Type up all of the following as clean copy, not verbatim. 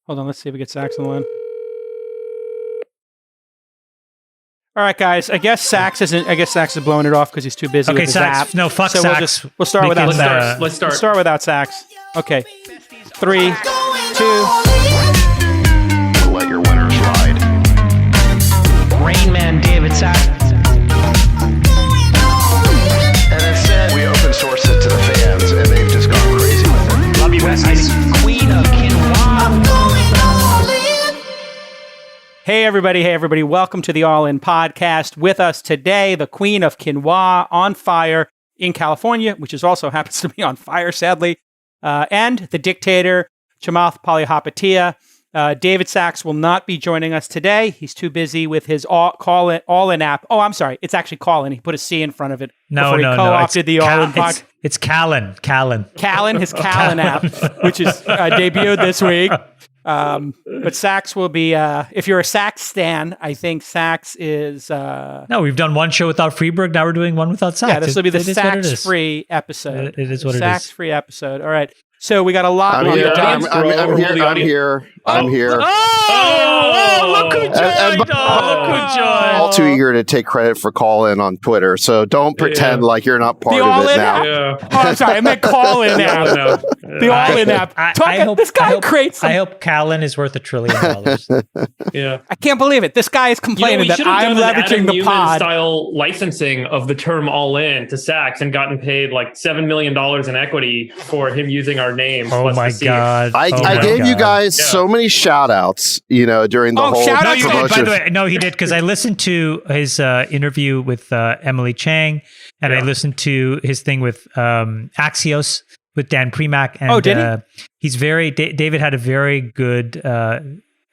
Hold on, let's see if we get Sax on the line. All right, guys. I guess Sax is blowing it off because he's too busy with his app. No, fuck so Sax. We'll start without Sax. Let's start. We'll start without Sax. Okay. 3, 2. Let your winners ride. Rain Man David Sax. And instead, we open source it to the fans, and they've just gone crazy with it. Love you, Besties. Queen of Quinoa. Hey, everybody. Welcome to the All In Podcast. With us today, the Queen of Quinoa on fire in California, which is also happens to be on fire, sadly, and the dictator, Chamath Palihapitiya. David Sax will not be joining us today. He's too busy with his All-In app. Oh, I'm sorry. It's actually Callin. He put a C in front of it before he co-opted the All-In podcast. It's Callin. Callin, his Callin app, which is debuted this week. But Sax will be, if you're a Sax stan, I think Sax is... No, we've done one show without Freeberg. Now we're doing one without Sax. Yeah, this will be the Sax-free episode. It is what it is. Sax-free episode. All right. So we got a lot. I'm here. Oh, look who joined! Look who joined! All too eager to take credit for Callin on Twitter, so don't pretend like you're not part of it now. Yeah. Oh, I'm sorry. I meant Callin app. No. The All-In app. I hope Callin is worth $1 trillion. Yeah. I can't believe it. This guy is complaining that I'm leveraging the pod. Style licensing of the term all in to Sax and gotten paid like $7 million in equity for him using our name. Oh my God. I gave you guys so many shout outs, during the whole shout No, out you promotion. did. By the way, no, he did, because I listened to his interview with Emily Chang, and I listened to his thing with Axios with Dan Premack. And, did he? He's David had a very good He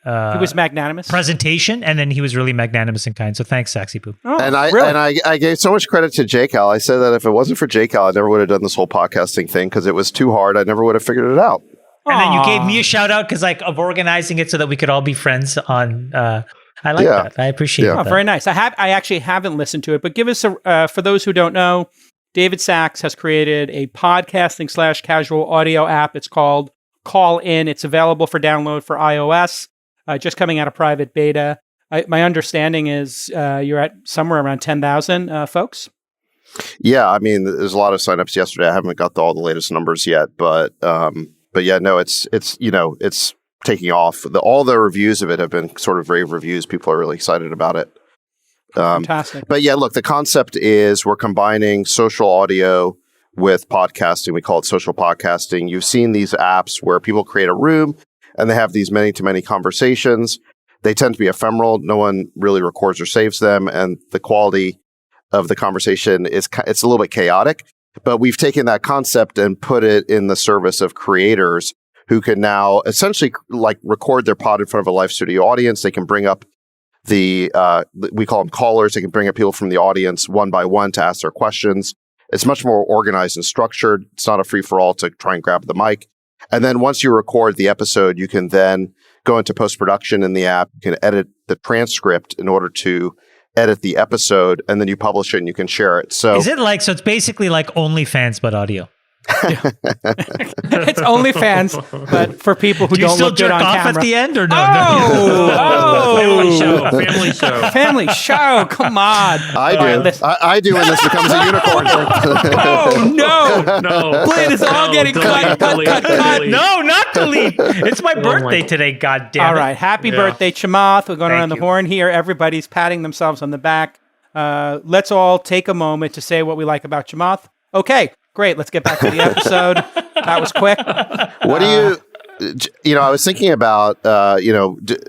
was magnanimous. presentation, and then he was really magnanimous and kind. So thanks, Saxy Poo. Oh, and really? I gave so much credit to JCal. I said that if it wasn't for JCal, I never would have done this whole podcasting thing because it was too hard. I never would have figured it out. And then you gave me a shout out because of organizing it so that we could all be friends on. I like that. I appreciate that. Very nice. I actually haven't listened to it, but give us for those who don't know, David Sax has created a podcasting / casual audio app. It's called Callin. It's available for download for iOS. Just coming out of private beta. My understanding is you're at somewhere around 10,000 folks. Yeah, I mean, there's a lot of signups yesterday. I haven't got all the latest numbers yet, but yeah, no, it's taking off. All the reviews of it have been sort of rave reviews. People are really excited about it. Fantastic. But yeah, look, the concept is we're combining social audio with podcasting. We call it social podcasting. You've seen these apps where people create a room and they have these many-to-many conversations. They tend to be ephemeral. No one really records or saves them, and the quality of the conversation it's a little bit chaotic. But we've taken that concept and put it in the service of creators who can now essentially record their pod in front of a live studio audience. They can bring up we call them callers. They can bring up people from the audience one by one to ask their questions. It's much more organized and structured. It's not a free-for-all to try and grab the mic. And then once you record the episode, you can then go into post-production in the app. You can edit the transcript in order to edit the episode, and then you publish it and you can share it. So so it's basically like OnlyFans but audio. It's OnlyFans, but for people who don't look good on camera. Do you still jerk off at the end or no? Family show. Come on. I do. I do when this becomes a unicorn. No. Please, it's all getting cut. No, not delete. It's my birthday today, God damn it. All right. Happy birthday, Chamath. We're going around the horn here. Everybody's patting themselves on the back. Let's all take a moment to say what we like about Chamath. Okay. Great. Let's get back to the episode. That was quick. What do I was thinking about,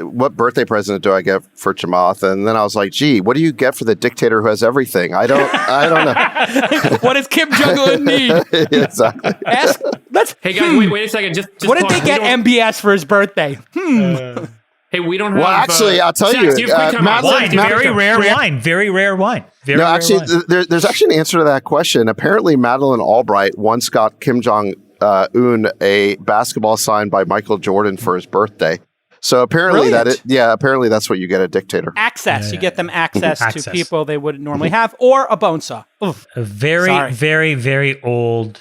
what birthday present do I get for Chamath? And then I was like, gee, what do you get for the dictator who has everything? I don't know. What does Kim Jong-un need? Exactly. Hey guys, wait a second. Just what did they get MBS for his birthday? Hey, we don't have... Well, actually, I'll tell you. Very rare wine. There's actually an answer to that question. Apparently, Madeleine Albright once got Kim Jong-un a basketball signed by Michael Jordan for his birthday. So apparently apparently that's what you get a dictator. Access. Yeah. You get them access to people they wouldn't normally have, or a bone saw. Oof. A very old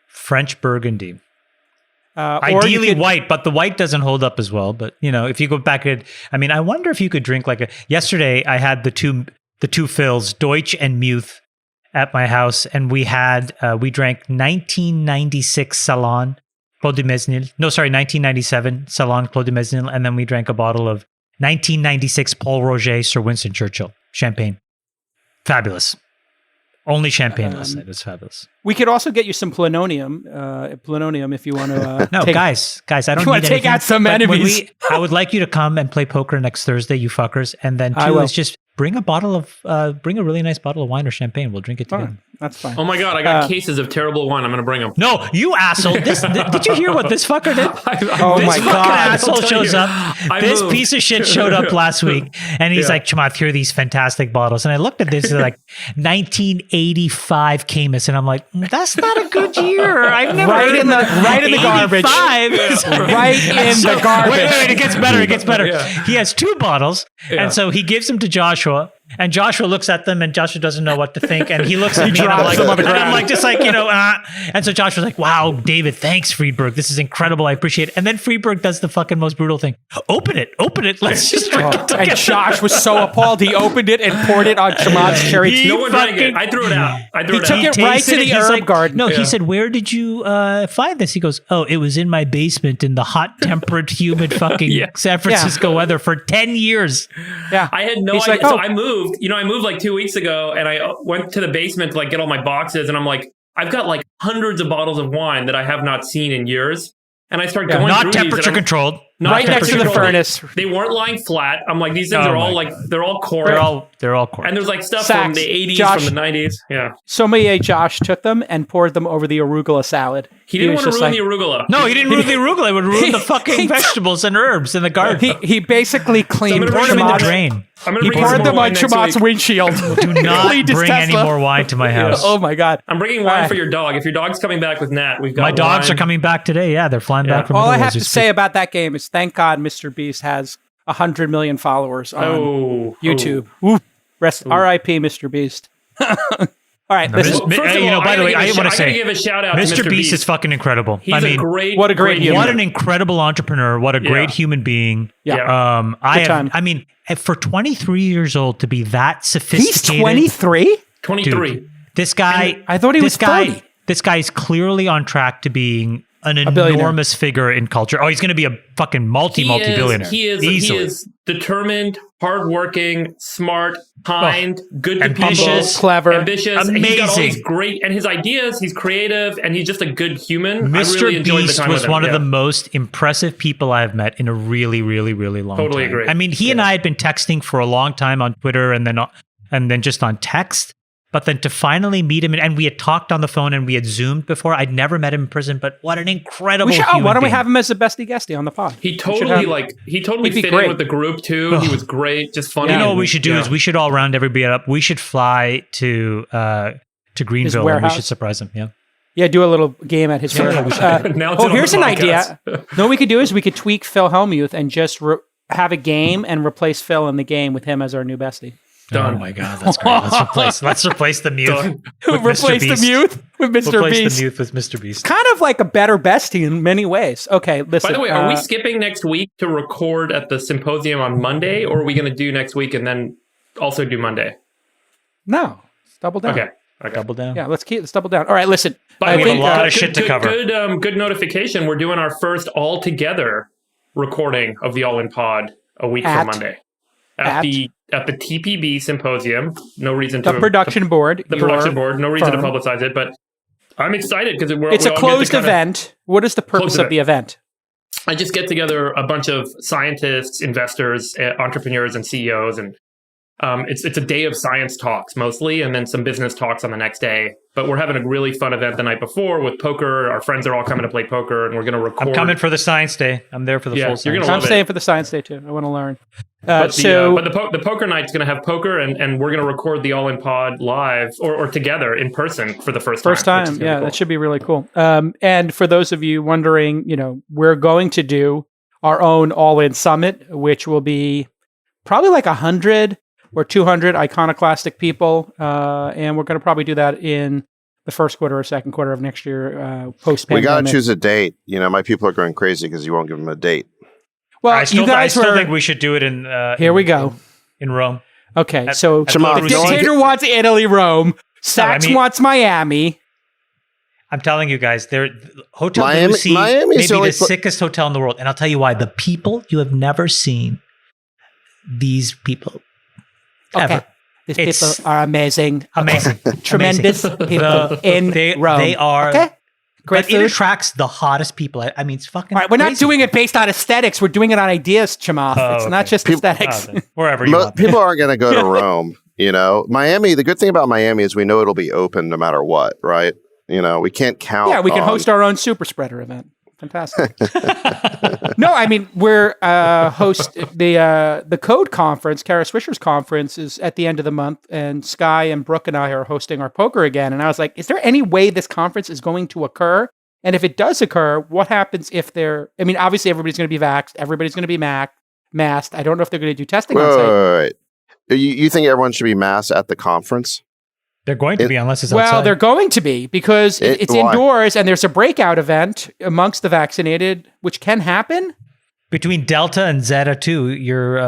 French Burgundy. Or Ideally you could- white, but the white doesn't hold up as well. But if you go back at, I wonder if you could drink yesterday I had the two fills, Deutsch and Muth, at my house, and we drank 1996 Salon Claude de Mesnil. No, sorry, 1997 Salon Claude de Mesnil, and then we drank a bottle of 1996 Paul Roger Sir Winston Churchill champagne. Fabulous. Only champagne last night. It was fabulous. We could also get you some plutonium if you want to. No, guys, I don't you need want to take anything, out some but enemies. I would like you to come and play poker next Thursday, you fuckers. And then I two will. is just bring a really nice bottle of wine or champagne. We'll drink it together. Fine. That's fine. Oh my God, I got cases of terrible wine. I'm going to bring them. No, you asshole. Did you hear what this fucker did? Oh this my fucking God. asshole I'll tell shows you. up. I This moved. piece of shit showed up last week. And he's Yeah. like, Chamath, here are these fantastic bottles. And I looked at this, it's like 1985 Camus. And I'm like, that's not a good year. I've never Right heard in of the- right in the garbage. 85. Right in the garbage. Wait, it gets better. It gets better. Yeah. He has two bottles. Yeah. And so he gives them to Joshua. And Joshua looks at them, and Joshua doesn't know what to think. And he looks at me, and I'm drops like, them on the and I'm ground. like, just like, And so Joshua's like, wow, David, thanks, Friedberg. This is incredible. I appreciate it. And then Friedberg does the fucking most brutal thing. Open it. Let's just drink it And Josh was so appalled, he opened it and poured it on Chamath's cherry He tea. No one drank fucking- it. I threw it out. He took it right tasted to the He's herb like, garden. No, Yeah. he said, where did you find this? He goes, oh, it was in my basement in the hot, temperate, humid fucking San Francisco weather for 10 years. Yeah. I had no He's idea. like, So oh. I moved, I moved like 2 weeks ago, and I went to the basement to like get all my boxes, and I'm like, I've got like hundreds of bottles of wine that I have not seen in years. And I start going Not through these, and temperature I'm- controlled. not Right next to the temperature furnace. controlled. They weren't lying flat. I'm like, these things Oh are all my like, they're all corked. They're all corked. And there's like stuff Sacks. from the 80s, Josh. from the 90s. Yeah. Sommelier Josh took them and poured them over the arugula salad. He didn't was want to just ruin like- the arugula. No, he didn't ruin the arugula. It would ruin the He- fucking vegetables and herbs in the garden. He basically cleaned gonna bring Poured them in the Chamath's- drain. I'm gonna He bring some poured more them wine on next Chamath's week. windshield. Do not Cleaned his bring any Tesla. more wine to my house. Oh my God. I'm bringing wine for your dog. If your dog's coming back with Nat, we've got My dogs wine. are coming back today. Yeah, they're flying back from All I Italy have as we to speak. say about that game is thank God Mr. Beast has 100 million followers on YouTube. Ooh. R.I.P. Mr. Beast. All right, listen. Well, First of all, by the way, I want to I gotta say, give a shout out to Mr. Beast is fucking incredible. He's a great, what a great human. What an incredible entrepreneur. What a great human being. Yeah. Good time. For 23 years old to be that He's sophisticated. 23? 23. Dude, this guy. I thought he was 30. This guy is clearly on track to being an billionaire. enormous figure in culture. Oh, he's going to be a fucking multi-billionaire. He Easily. is determined, hardworking, smart, kind, good to ambitious, people, clever, ambitious. And he's got all these amazing. great, and his ideas. He's creative, and he's just a good human. I Mr. really enjoyed the Beast time was with him. one of Yeah. the most impressive people I've met in a really, really, really long Totally time. agree. I mean, he and I had been texting for a long time on Twitter and then just on text. But then to finally meet him, and we had talked on the phone and we had Zoomed before. I'd never met him in person, but what an incredible human why don't we being. have him as a bestie guestie on the pod? He should totally have- fit he'd be in great. with the group too. He was great, just funny. You know what and- we should do yeah. is we should all round everybody up. We should fly to Greenville and we warehouse? should surprise him. Yeah. Yeah, do a little game at his warehouse. Now it's on here's the an podcast. idea. No, what we could do is we could tweak Phil Hellmuth and just have a game and replace Phil in the game with him as our new bestie. Done. Oh my God, that's great. Let's replace the mute. Done. with Mr. Replace the Beast. mute with Mr. Replace Beast. the mute with Mr. Beast. Kind of like a better bestie in many ways. Okay, listen. By the way, are we skipping next week to record at the symposium on Monday, or are we going to do next week and then also do Monday? No, let's double down. Okay. Double down. Yeah, let's double down. All right, listen. By the we have way, a lot good- of shit to good- cover. Good notification. We're doing our first all together recording of the All In Pod a week At- from Monday at the TPB symposium. No reason The to production board. the your production board. No reason firm. to publicize it, but I'm excited because It's a closed event. What is the purpose Closed of the event? I just get together a bunch of scientists, investors, entrepreneurs, and CEOs, and it's a day of science talks mostly, and then some business talks on the next day. But we're having a really fun event the night before with poker. Our friends are all coming to play poker, and we're going to record. I'm coming for the science day. I'm there for the Yeah, full you're science. gonna I'm love it. staying for the science day too. I want to learn. But So the poker night's going to have poker, and we're going to record the All In Pod live or together in person for the first first which is time, gonna be yeah, cool. that should be really cool. And for those of you wondering, we're going to do our own all-in summit, which will be probably like 100 or 200 iconoclastic people, and we're going to probably do that in the first quarter or second quarter of next year, post We pandemic. got to choose a date. My people are going crazy because you won't give them a date. Well, I still you guys think we should do it in. Here we go. In Rome. Okay, so Chamath, the dictator wants Italy, Rome. Sachs wants Miami. I'm telling you guys, Hotel Miami Lucy is may the only be the sickest hotel in the world. And I'll tell you why. The people, you have never seen these people ever. Okay. These people are amazing. Amazing. Tremendous people in Rome. They are. Okay. Great But it food. attracts the hottest people. I mean, it's fucking All right, we're not crazy. doing it based on aesthetics. We're doing it on ideas, Chamath. it's not just aesthetics. Oh, then wherever you want. People aren't going to go to Rome. Miami, the good thing about Miami is we know it'll be open no matter what, right? We can't count. Yeah, we can on- host our own super spreader event. Fantastic. No, I mean, we're host the Code conference, Kara Swisher's conference, is at the end of the month, and Sky and Brooke and I are hosting our poker again. And I was like, is there any way this conference is going to occur? And if it does occur, what happens if obviously everybody's going to be vaxxed, everybody's going to be masked. I don't know if they're going to do testing on site. Wait. You think everyone should be masked at the conference? They're going to be unless it's Well, outside. they're going to be because it's why? indoors and there's a breakout event amongst the vaccinated, which can happen. Between Delta and Zeta 2, you're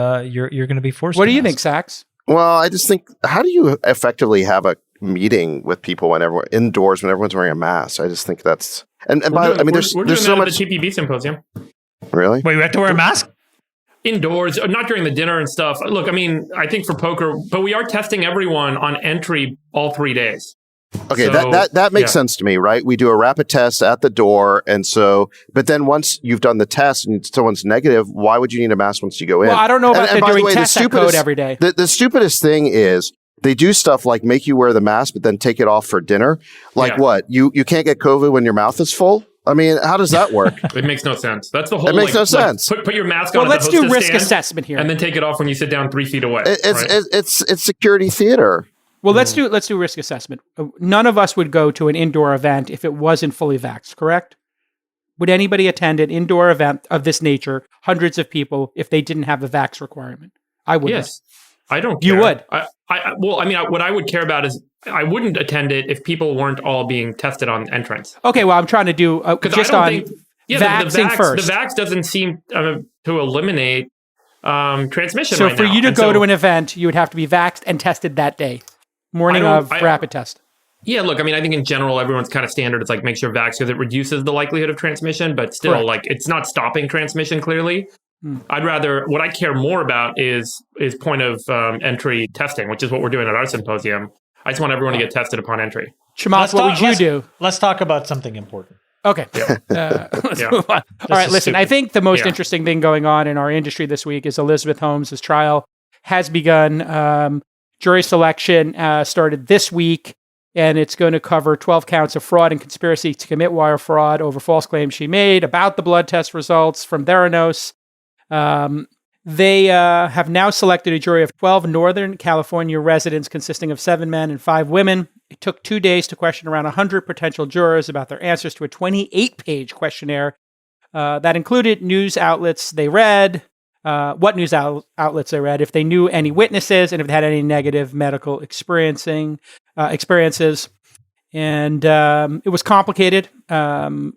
going to be forced. What to do you mask. think, Sachs? Well, I just think, how do you effectively have a meeting with people when everyone's wearing a mask? I just think that's there's We're so doing much. the TPB symposium. Really? Wait, we have to wear a mask? Indoors, not during the dinner and stuff. Look, I mean, I think for poker, but we are testing everyone on entry all 3 days. Okay, So, that makes yeah. sense to me, right? We do a rapid test at the door, but then once you've done the test and someone's negative, why would you need a mask once you go in? Well, I don't know about And by the doing way, tests at Code every day. The stupidest thing is they do stuff like make you wear the mask, but then take it off for dinner. Like Yeah. what? You can't get COVID when your mouth is full? I mean, how does that work? It makes no sense. That's the whole. It makes no sense. Put your mask on. Well, at let's the do hostess risk stand, assessment here. and then take it off when you sit down 3 feet away. It's security theater. Well, let's do risk assessment. None of us would go to an indoor event if it wasn't fully vaxxed, correct? Would anybody attend an indoor event of this nature, hundreds of people, if they didn't have the vax requirement? I would. Yes, I don't. You care. would. What I would care about is I wouldn't attend it if people weren't all being tested on entrance. Okay, well, I'm trying to do just on vaxing first. The vax doesn't seem to eliminate transmission. So right for now. you to And go so- to an event, you would have to be vaxxed and tested that day, morning of rapid test. Yeah, look, I mean, I think in general, everyone's kind of standard. It's like make sure vax because it reduces the likelihood of transmission, but still, Correct. like it's not stopping transmission clearly. What I care more about is point of entry testing, which is what we're doing at our symposium. I just want everyone to get tested upon entry. Chamath, what would you do? Let's talk about something important. Okay. Let's Yeah. move on. All right, is listen, stupid. I think the most Yeah. interesting thing going on in our industry this week is Elizabeth Holmes' trial has begun. Jury selection started this week, and it's going to cover 12 counts of fraud and conspiracy to commit wire fraud over false claims she made about the blood test results from Theranos. They have now selected a jury of 12 Northern California residents consisting of 7 men and 5 women. It took 2 days to question around 100 potential jurors about their answers to a 28-page questionnaire that included news outlets they read, what news outlets they read, if they knew any witnesses, and if they had any negative medical experiences. And it was complicated to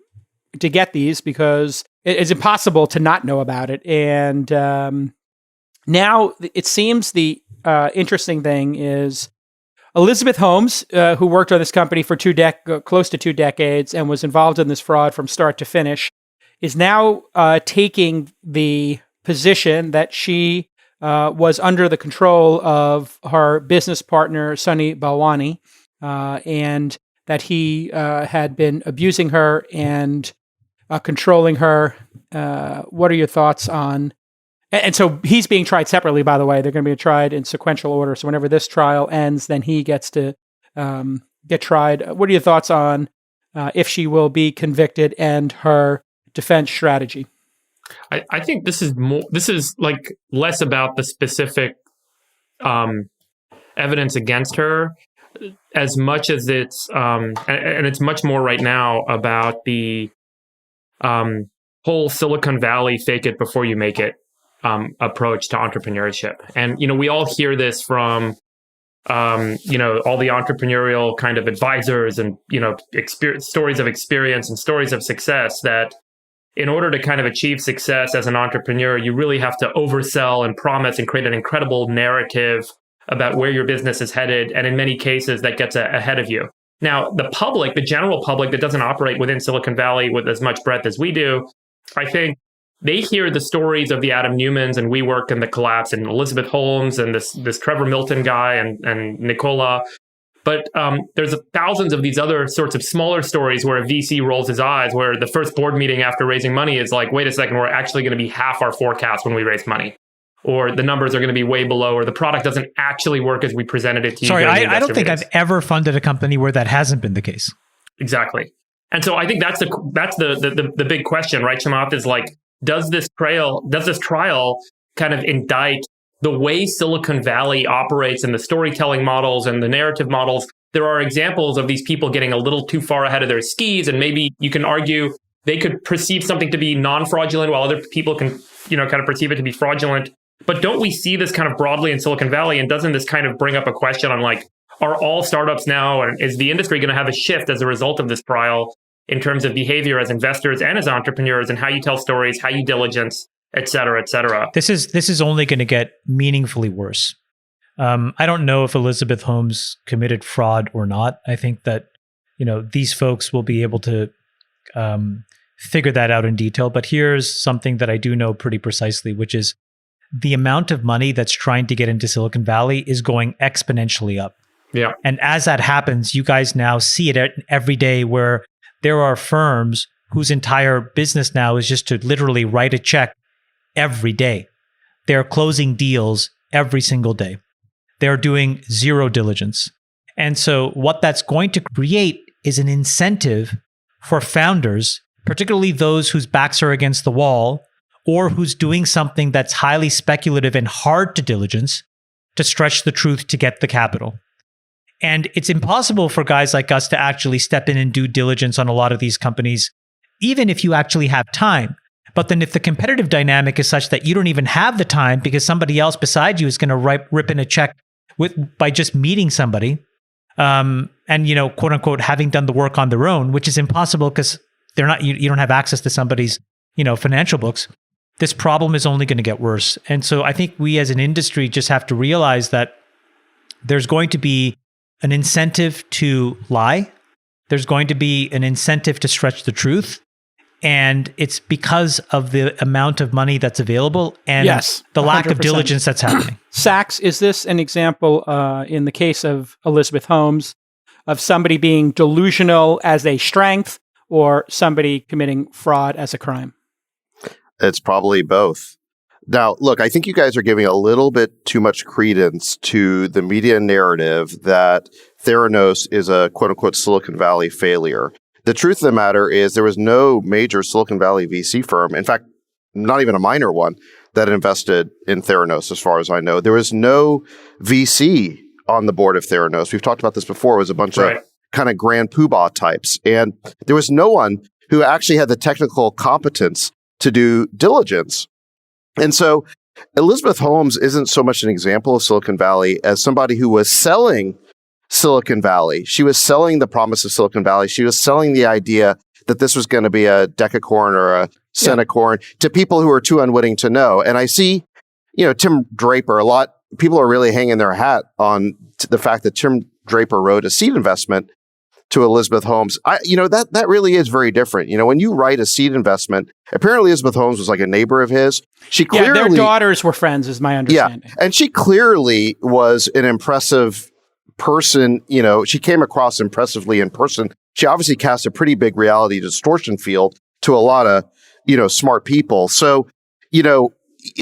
get these because it's impossible to not know about it. And now it seems the interesting thing is Elizabeth Holmes, who worked on this company for close to 2 decades and was involved in this fraud from start to finish, is now taking the position that she was under the control of her business partner, Sunny Balwani, and that he had been abusing her and controlling her. What are your thoughts on... And so he's being tried separately, by the way. They're going to be tried in sequential order. So whenever this trial ends, then he gets to get tried. What are your thoughts on if she will be convicted and her defense strategy? I think this is like less about the specific evidence against her as much as it's and it's much more right now about the whole Silicon Valley fake it before you make it approach to entrepreneurship. And we all hear this from all the entrepreneurial kind of advisors and, stories of experience and stories of success, that in order to kind of achieve success as an entrepreneur, you really have to oversell and promise and create an incredible narrative about where your business is headed. And in many cases, that gets ahead of you. Now, the public, the general public that doesn't operate within Silicon Valley with as much breadth as we do, I think they hear the stories of the Adam Newmans and WeWork and the collapse and Elizabeth Holmes and this Trevor Milton guy and Nicola. But there's thousands of these other sorts of smaller stories where a VC rolls his eyes, where the first board meeting after raising money is like, wait a second, we're actually going to be half our forecast when we raise money. Or the numbers are going to be way below, or the product doesn't actually work as we presented it to you. Sorry, I don't think I've ever funded a company where that hasn't been the case. Exactly. And so I think that's the big question, right, Chamath, is like, does this trial kind of indict the way Silicon Valley operates and the storytelling models and the narrative models? There are examples of these people getting a little too far ahead of their skis, and maybe you can argue they could perceive something to be non-fraudulent while other people can, kind of perceive it to be fraudulent. But don't we see this kind of broadly in Silicon Valley? And doesn't this kind of bring up a question on like, are all startups now, and is the industry going to have a shift as a result of this trial in terms of behavior as investors and as entrepreneurs, and how you tell stories, how you diligence, et cetera, et cetera? This is only going to get meaningfully worse. I don't know if Elizabeth Holmes committed fraud or not. I think that, these folks will be able to figure that out in detail. But here's something that I do know pretty precisely, which is the amount of money that's trying to get into Silicon Valley is going exponentially up. Yeah. And as that happens, you guys now see it every day, where there are firms whose entire business now is just to literally write a check every day. They're closing deals every single day. They're doing zero diligence. And so what that's going to create is an incentive for founders, particularly those whose backs are against the wall, or who's doing something that's highly speculative and hard to diligence, to stretch the truth to get the capital. And it's impossible for guys like us to actually step in and do diligence on a lot of these companies, even if you actually have time. But then if the competitive dynamic is such that you don't even have the time because somebody else beside you is going to rip in a check by just meeting somebody, and, quote unquote, having done the work on their own, which is impossible because they're not, you don't have access to somebody's, financial books. This problem is only going to get worse. And so I think we as an industry just have to realize that there's going to be an incentive to lie. There's going to be an incentive to stretch the truth. And it's because of the amount of money that's available and the lack 100%. Of diligence that's happening. Sachs, is this an example in the case of Elizabeth Holmes of somebody being delusional as a strength or somebody committing fraud as a crime? It's probably both. Now, look, I think you guys are giving a little bit too much credence to the media narrative that Theranos is a quote-unquote Silicon Valley failure. The truth of the matter is there was no major Silicon Valley VC firm, in fact, not even a minor one, that invested in Theranos, as far as I know. There was no VC on the board of Theranos. We've talked about this before. It was a bunch of kind of grand poobah types. And there was no one who actually had the technical competence to do diligence. And so Elizabeth Holmes isn't so much an example of Silicon Valley as somebody who was selling Silicon Valley. She was selling the promise of Silicon Valley. She was selling the idea that this was going to be a decacorn or a centicorn to people who are too unwitting to know. And I see, Tim Draper, people are really hanging their hat on the fact that Tim Draper wrote a seed investment to Elizabeth Holmes. That really is very different. When you write a seed investment, apparently Elizabeth Holmes was like a neighbor of his. She clearly, their daughters were friends, is my understanding. Yeah, and she clearly was an impressive person. She came across impressively in person. She obviously cast a pretty big reality distortion field to a lot of, smart people. So,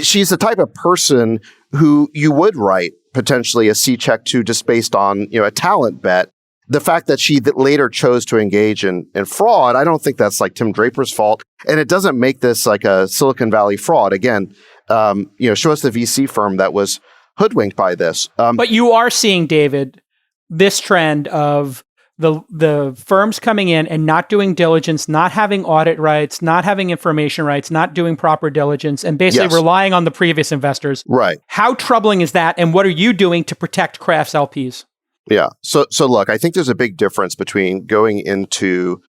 she's the type of person who you would write potentially a C check to just based on, a talent bet. The fact that she later chose to engage in fraud, I don't think that's like Tim Draper's fault. And it doesn't make this like a Silicon Valley fraud. Again, show us the VC firm that was hoodwinked by this. But you are seeing, David, this trend of the firms coming in and not doing diligence, not having audit rights, not having information rights, not doing proper diligence, and basically relying on the previous investors. Right. How troubling is that? And what are you doing to protect Craft's LPs? Yeah. So look, I think there's a big difference between going into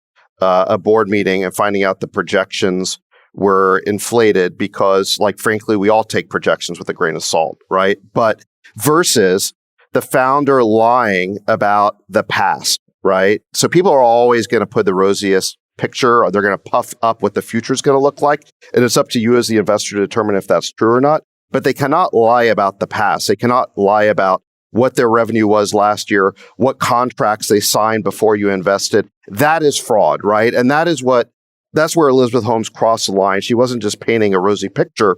a board meeting and finding out the projections were inflated because, like, frankly, we all take projections with a grain of salt, right? But versus the founder lying about the past, right? So people are always going to put the rosiest picture, or they're going to puff up what the future is going to look like. And it's up to you as the investor to determine if that's true or not. But they cannot lie about the past. They cannot lie about what their revenue was last year, what contracts they signed before you invested. That is fraud, right? And that's where Elizabeth Holmes crossed the line. She wasn't just painting a rosy picture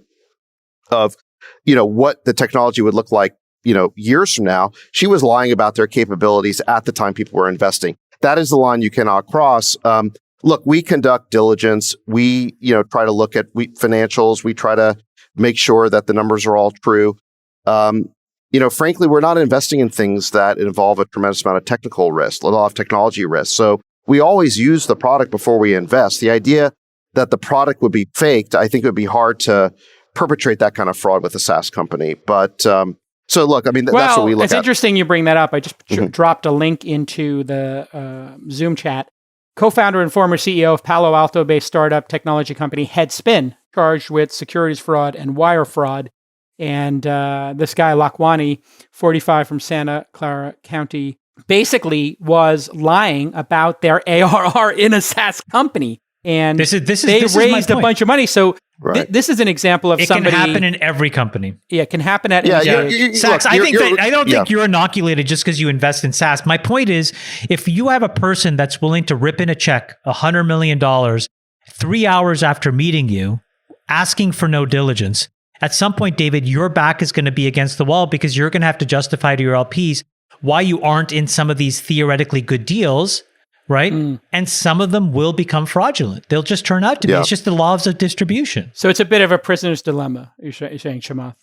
of, what the technology would look like, years from now. She was lying about their capabilities at the time people were investing. That is the line you cannot cross. Look, we conduct diligence. We, try to look at financials. We try to make sure that the numbers are all true. Frankly, we're not investing in things that involve a tremendous amount of technical risk, a lot of technology risk. So we always use the product before we invest. The idea that the product would be faked, I think it would be hard to perpetrate that kind of fraud with a SaaS company. But so look, I mean, that's what we look at. It's interesting you bring that up. I just dropped a link into the Zoom chat. Co-founder and former CEO of Palo Alto-based startup technology company Headspin, charged with securities fraud and wire fraud. And this guy, Lakwani, 45 from Santa Clara County, basically was lying about their ARR in a SaaS company. And they raised a bunch of money. So this is an example of somebody... It can happen in every company. Yeah, it can happen at... SaaS, I don't think you're inoculated just because you invest in SaaS. My point is, if you have a person that's willing to rip in a check, $100 million, 3 hours after meeting you, asking for no diligence, at some point, David, your back is going to be against the wall because you're going to have to justify to your LPs why you aren't in some of these theoretically good deals, right? And some of them will become fraudulent. They'll just turn out to be. It's just the laws of distribution. So it's a bit of a prisoner's dilemma, you're saying, Chamath.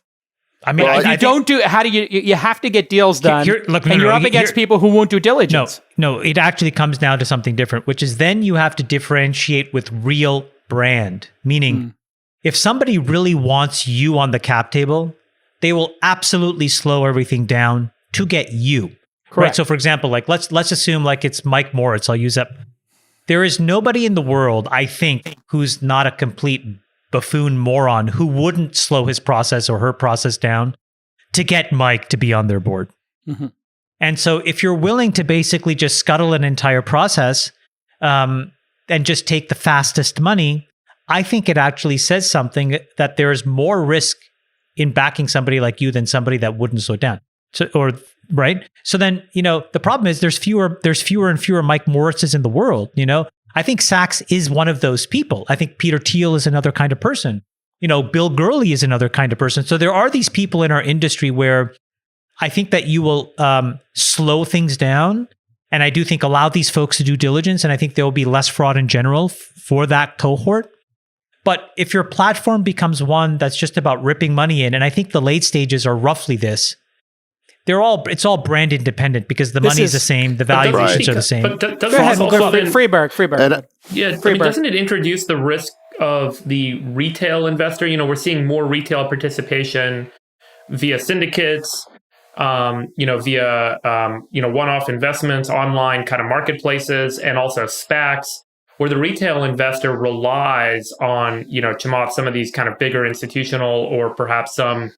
I mean, you have to get deals done, you're up against people who won't do diligence. No, it actually comes down to something different, which is then you have to differentiate with real brand, meaning... If somebody really wants you on the cap table, they will absolutely slow everything down to get you. Correct. Right? So for example, like let's assume like it's Mike Moritz. I'll use that. There is nobody in the world, I think, who's not a complete buffoon moron who wouldn't slow his process or her process down to get Mike to be on their board. Mm-hmm. And so if you're willing to basically just scuttle an entire process and just take the fastest money, I think it actually says something that there is more risk in backing somebody like you than somebody that wouldn't slow down. Right? So then, the problem is there's fewer and fewer Mike Moritzes in the world, I think Sachs is one of those people. I think Peter Thiel is another kind of person. Bill Gurley is another kind of person. So there are these people in our industry where I think that you will slow things down. And I do think allow these folks to do diligence. And I think there will be less fraud in general for that cohort. But if your platform becomes one that's just about ripping money in, and I think the late stages are roughly this, it's all brand independent because the money is the same, the valuations are the same. But doesn't Freeberg. Doesn't it introduce the risk of the retail investor? We're seeing more retail participation via syndicates, via one-off investments, online kind of marketplaces, and also SPACs, where the retail investor relies on, Chamath, some of these kind of bigger institutional or perhaps some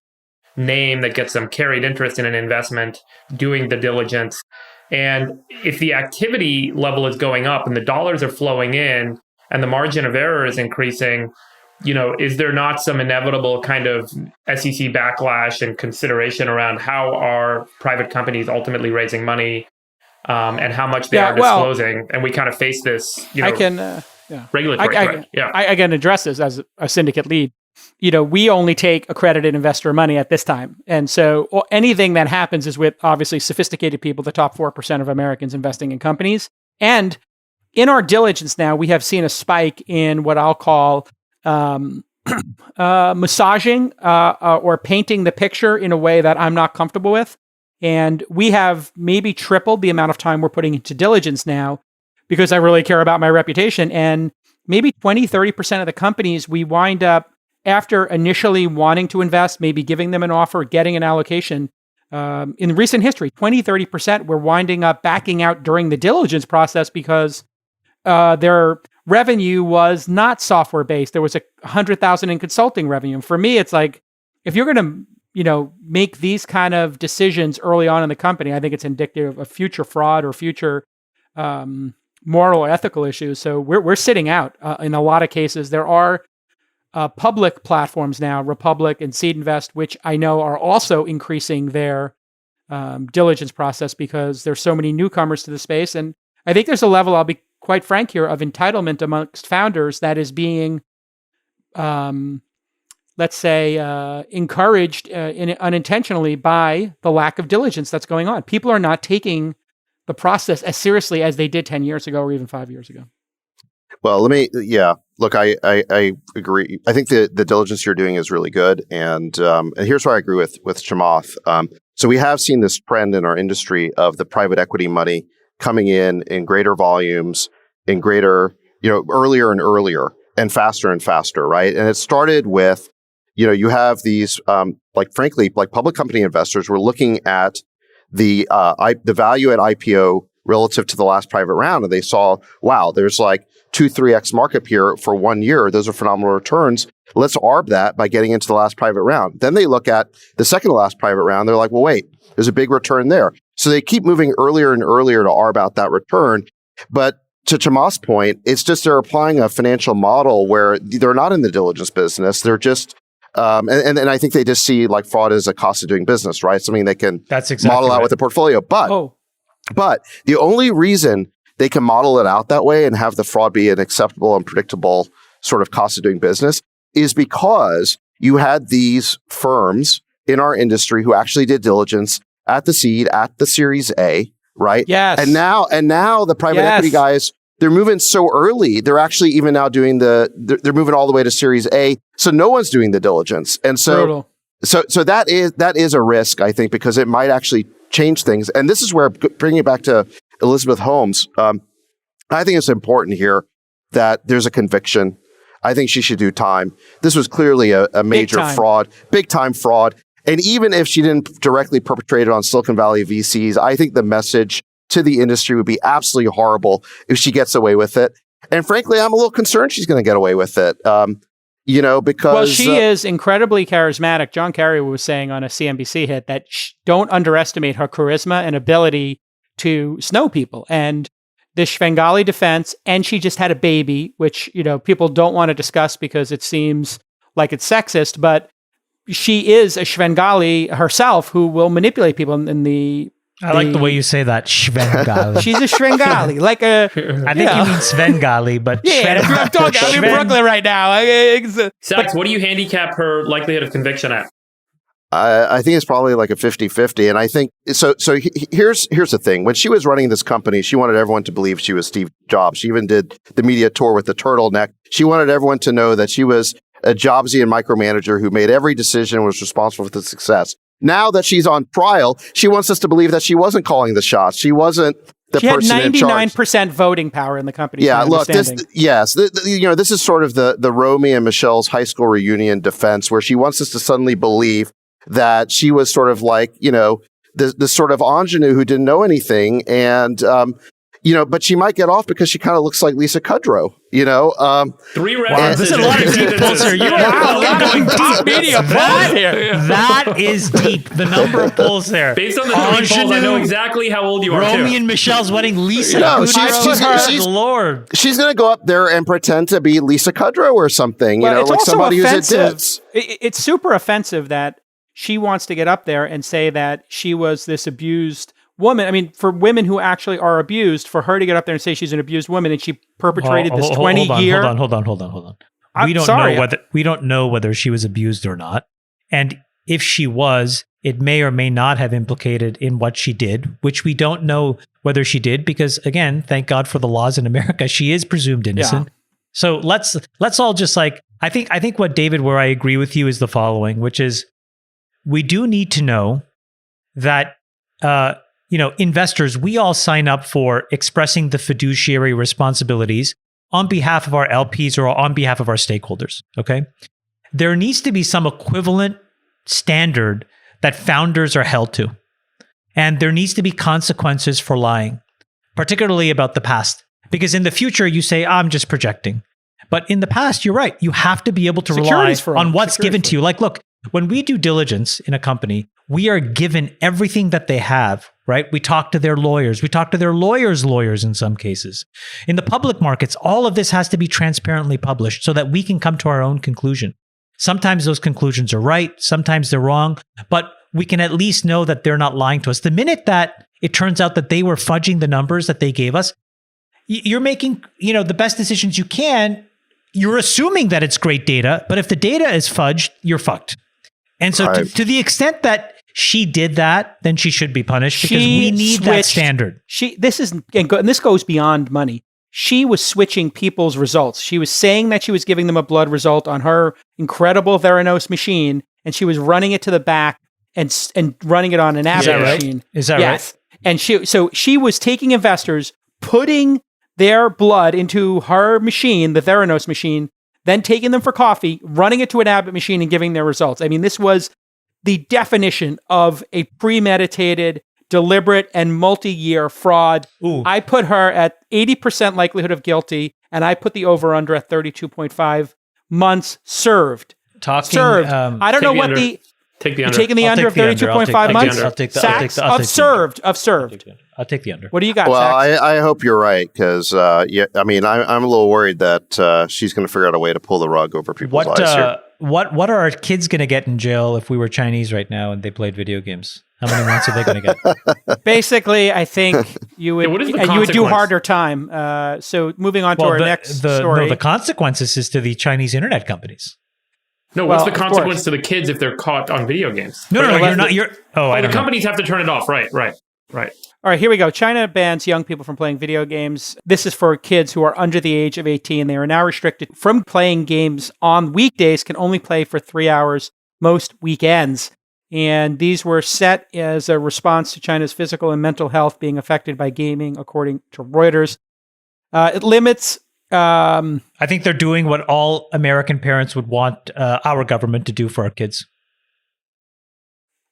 name that gets them carried interest in an investment, doing the diligence. And if the activity level is going up and the dollars are flowing in and the margin of error is increasing, is there not some inevitable kind of SEC backlash and consideration around how are private companies ultimately raising money? And how much they are disclosing, and we kind of face this, regulatory threat. I can address this as a syndicate lead. We only take accredited investor money at this time, and so anything that happens is with obviously sophisticated people, the top 4% of Americans investing in companies. And in our diligence now, we have seen a spike in what I'll call massaging or painting the picture in a way that I'm not comfortable with. And we have maybe tripled the amount of time we're putting into diligence now because I really care about my reputation. And maybe 20, 30% of the companies we wind up, after initially wanting to invest, maybe giving them an offer, getting an allocation, in recent history, 20, 30% we're winding up backing out during the diligence process because their revenue was not software-based. There was $100,000 in consulting revenue. And for me, it's like, if you're going to, make these kind of decisions early on in the company, I think it's indicative of future fraud or future moral or ethical issues. So we're sitting out in a lot of cases. There are public platforms now, Republic and Seed Invest, which I know are also increasing their diligence process because there's so many newcomers to the space. And I think there's a level, I'll be quite frank here, of entitlement amongst founders that is being, let's say, encouraged unintentionally by the lack of diligence that's going on. People are not taking the process as seriously as they did 10 years ago or even 5 years ago. Well, look, I agree. I think the diligence you're doing is really good. And here's where I agree with Chamath. So we have seen this trend in our industry of the private equity money coming in greater volumes, in greater, earlier and earlier and faster, right? And it started with, you have these, frankly, public company investors were looking at the value at IPO relative to the last private round. And they saw, wow, there's 2-3x markup here for 1 year. Those are phenomenal returns. Let's arb that by getting into the last private round. Then they look at the second to last private round. They're like, well, wait, there's a big return there. So they keep moving earlier and earlier to arb out that return. But to Chamath's point, it's just they're applying a financial model where they're not in the diligence business. They're just, and I think they just see fraud as a cost of doing business, right? Something they can model out with the portfolio. But the only reason they can model it out that way and have the fraud be an acceptable and predictable sort of cost of doing business is because you had these firms in our industry who actually did diligence at the seed, at the Series A, right? Yes. And now the private equity guys, they're moving so early. They're actually even now doing they're moving all the way to Series A. So no one's doing the diligence. And so that is a risk, I think, because it might actually change things. And this is where, bringing it back to Elizabeth Holmes, I think it's important here that there's a conviction. I think she should do time. This was clearly a major fraud, big time fraud. And even if she didn't directly perpetrate it on Silicon Valley VCs, I think the message to the industry would be absolutely horrible if she gets away with it. And frankly, I'm a little concerned she's going to get away with it. Because... Well, she is incredibly charismatic. John Kerry was saying on a CNBC hit that don't underestimate her charisma and ability to snow people. And the Svengali defense, and she just had a baby, which, people don't want to discuss because it seems like it's sexist, but she is a Svengali herself who will manipulate people in the... I like the way you say that, Svengali. She's a Svengali, like a... I think you mean Svengali, but... Yeah, I'm in Brooklyn right now. Sax, what do you handicap her likelihood of conviction at? I think it's probably like a 50-50. And I think, so here's the thing. When she was running this company, she wanted everyone to believe she was Steve Jobs. She even did the media tour with the turtleneck. She wanted everyone to know that she was a Jobsian micromanager who made every decision and was responsible for the success. Now that she's on trial, she wants us to believe that she wasn't calling the shots. She wasn't the person in charge. She had 99% voting power in the company. Yeah, look, this is sort of the Romy and Michelle's high school reunion defense, where she wants us to suddenly believe that she was sort of like, the sort of ingenue who didn't know anything. And, but she might get off because she kind of looks like Lisa Kudrow, 3 rounds. There's a lot of deep pulls here. You are going deep media. That is deep. The number of pulls there. Based on the 3 polls, I know exactly how old you are. Romy and Michelle's wedding. Lisa. No, Lord. She's going to go up there and pretend to be Lisa Kudrow or something, like somebody who's at DITS. It's super offensive that she wants to get up there and say that she was this abused woman. I mean, for women who actually are abused, for her to get up there and say she's an abused woman and she perpetrated this 20-year... Hold on. We don't know whether she was abused or not. And if she was, it may or may not have implicated in what she did, which we don't know whether she did, because again, thank God for the laws in America, she is presumed innocent. Yeah. So let's all just I think what David, where I agree with you, is the following, which is, we do need to know that investors, we all sign up for expressing the fiduciary responsibilities on behalf of our LPs or on behalf of our stakeholders. Okay. There needs to be some equivalent standard that founders are held to. And there needs to be consequences for lying, particularly about the past. Because in the future, you say, I'm just projecting. But in the past, you're right. You have to be able to rely on what's given to you. Like, look, when we do diligence in a company, we are given everything that they have, right? We talk to their lawyers. We talk to their lawyers' lawyers in some cases. In the public markets, all of this has to be transparently published so that we can come to our own conclusion. Sometimes those conclusions are right. Sometimes they're wrong. But we can at least know that they're not lying to us. The minute that it turns out that they were fudging the numbers that they gave us, you're making, the best decisions you can. You're assuming that it's great data, but if the data is fudged, you're fucked. And so to the extent that she did that, then she should be punished because we need that standard. This goes beyond money. She was switching people's results. She was saying that she was giving them a blood result on her incredible Theranos machine, and she was running it to the back and running it on an Abbott machine. Is that right? And she was taking investors, putting their blood into her machine, the Theranos machine, then taking them for coffee, running it to an Abbott machine and giving their results. I mean, this was the definition of a premeditated, deliberate, and multi-year fraud. Ooh. I put her at 80% likelihood of guilty, and I put the over-under at 32.5 months served. Served. I don't know what the... Take the under. You're taking the under of 32.5 months? I'll take the served. I'll take the under. What do you got, Well, Sax? I hope you're right because, I'm a little worried that she's going to figure out a way to pull the rug over people's eyes here. What are our kids going to get in jail if we were Chinese right now and they played video games? How many months are they going to get? Basically, I think you would do harder time. So moving on to our next story. No, the consequences is to the Chinese internet companies. No, what's the consequence to the kids if they're caught on video games? No, you're not. The companies have to turn it off. Right. All right, here we go. China bans young people from playing video games. This is for kids who are under the age of 18. They are now restricted from playing games on weekdays, can only play for 3 hours most weekends. And these were set as a response to China's physical and mental health being affected by gaming, according to Reuters. It limits... I think they're doing what all American parents would want our government to do for our kids.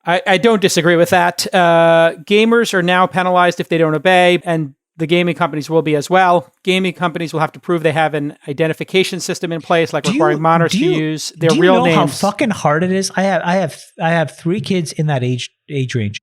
I don't disagree with that. Gamers are now penalized if they don't obey, and the gaming companies will be as well. Gaming companies will have to prove they have an identification system in place, like requiring monitors to use their real names. Do you know how fucking hard it is? I have 3 kids in that age range.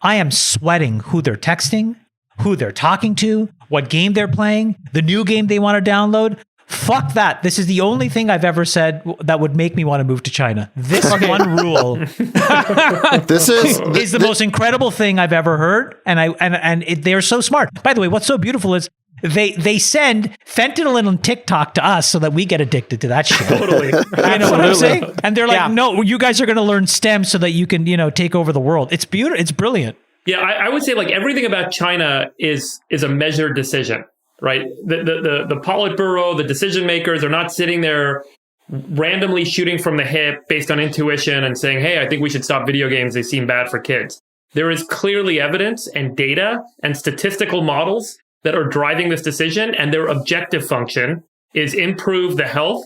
I am sweating who they're texting, who they're talking to, what game they're playing, the new game they want to download. Fuck that. This is the only thing I've ever said that would make me want to move to China. This one rule This is the most incredible thing I've ever heard. And they're so smart. By the way, what's so beautiful is they send fentanyl and TikTok to us so that we get addicted to that shit. Totally. You know what I'm saying? And they're like, no, you guys are going to learn STEM so that you can, take over the world. It's beautiful. It's brilliant. Yeah, I would say like everything about China is a measured decision, right? The Politburo, the decision makers are not sitting there randomly shooting from the hip based on intuition and saying, hey, I think we should stop video games. They seem bad for kids. There is clearly evidence and data and statistical models that are driving this decision, and their objective function is improve the health,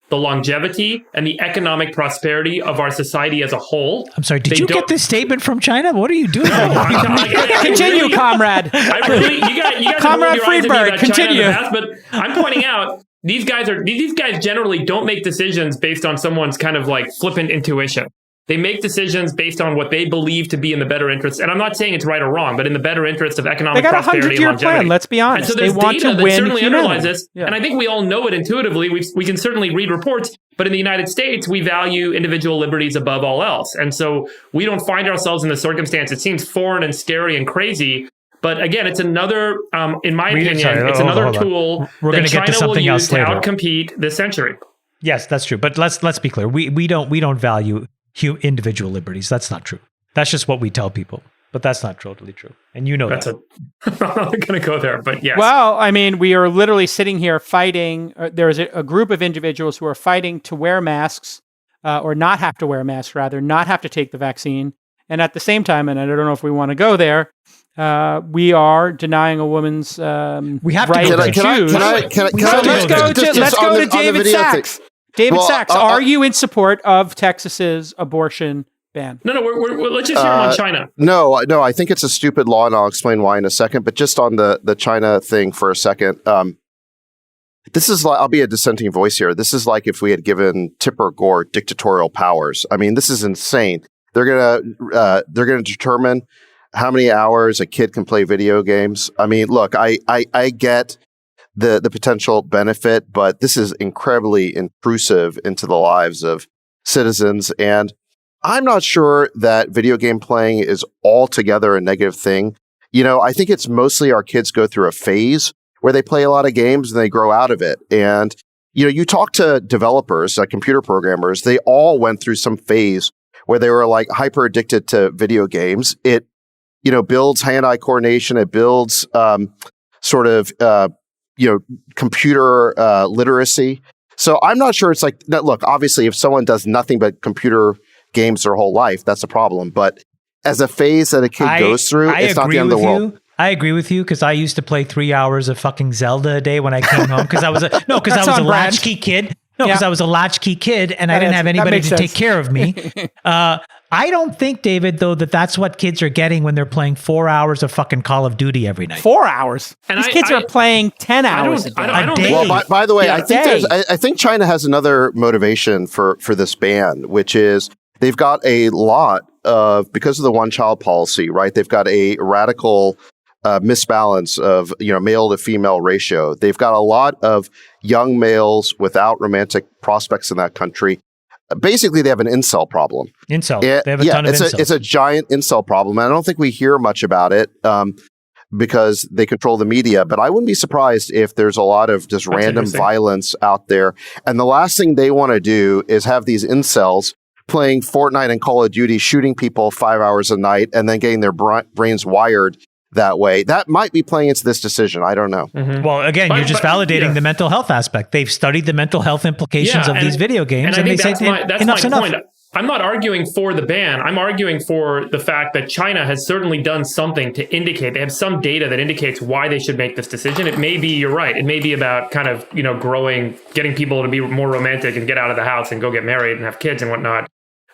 the longevity, and the economic prosperity of our society as a whole. I'm sorry, did you get this statement from China? What are you doing? Continue, comrade. You guys Comrade Friedberg, continue. But I'm pointing out these guys generally don't make decisions based on someone's kind of like flippant intuition. They make decisions based on what they believe to be in the better interest. And I'm not saying it's right or wrong, but in the better interest of economic prosperity and longevity. They got a 100-year plan, let's be honest. And so there's they want data to win that certainly underlies this. Yeah. And I think we all know it intuitively. We can certainly read reports. But in the United States, we value individual liberties above all else. And so we don't find ourselves in the circumstance. It seems foreign and scary and crazy. But again, it's another, in my opinion, it's another tool that China will use to outcompete this century. Yes, that's true. But let's be clear. We don't value individual liberties. That's not true. That's just what we tell people. But that's not totally true. And you know that. I'm not going to go there, but yes. Well, I mean, we are literally sitting here fighting. There's a group of individuals who are fighting to wear masks, or not have to wear masks, rather, not have to take the vaccine. And at the same time, and I don't know if we want to go there, we are denying a woman's We have to right go there. to choose. Let's go to David Sachs. David Sachs, are you in support of Texas's abortion ban? No, let's just hear him on China. No, I think it's a stupid law, and I'll explain why in a second. But just on the China thing for a second, this is like, I'll be a dissenting voice here. This is like if we had given Tipper Gore dictatorial powers. I mean, this is insane. They're gonna determine how many hours a kid can play video games. I mean, look, I get the potential benefit, but this is incredibly intrusive into the lives of citizens. And I'm not sure that video game playing is altogether a negative thing. You know, I think it's mostly our kids go through a phase where they play a lot of games and they grow out of it. And, you know, you talk to developers, computer programmers, they all went through some phase where they were like hyper addicted to video games. It, you know, builds hand-eye coordination. It builds computer literacy. So I'm not sure it's like, look, obviously if someone does nothing but computer games their whole life, that's a problem. But as a phase that a kid goes through, it's not the end of the world. I agree with you because I used to play 3 hours of fucking Zelda a day when I came home because I was a latchkey kid. No, because I was a latchkey kid and I didn't have anybody to take care of me. I don't think, David, though, that's what kids are getting when they're playing 4 hours of fucking Call of Duty every night. 4 hours. And these kids are playing 10 hours a day. Well, by the way, I think China has another motivation for this ban, which is they've got a lot of, because of the one-child policy, right? They've got a radical misbalance of, you know, male to female ratio. They've got a lot of young males without romantic prospects in that country. Basically, they have an incel problem. They have a ton of incels. It's a giant incel problem. And I don't think we hear much about it because they control the media. But I wouldn't be surprised if there's a lot of just random violence out there. And the last thing they want to do is have these incels playing Fortnite and Call of Duty, shooting people 5 hours a night, and then getting their brains wired that way. That might be playing into this decision. I don't know. Mm-hmm. Well, again, you're just validating the mental health aspect. They've studied the mental health implications of these video games, and they say enough's enough. Point. I'm not arguing for the ban. I'm arguing for the fact that China has certainly done something to indicate, they have some data that indicates why they should make this decision. It may be, you're right, it may be about kind of, you know, getting people to be more romantic and get out of the house and go get married and have kids and whatnot.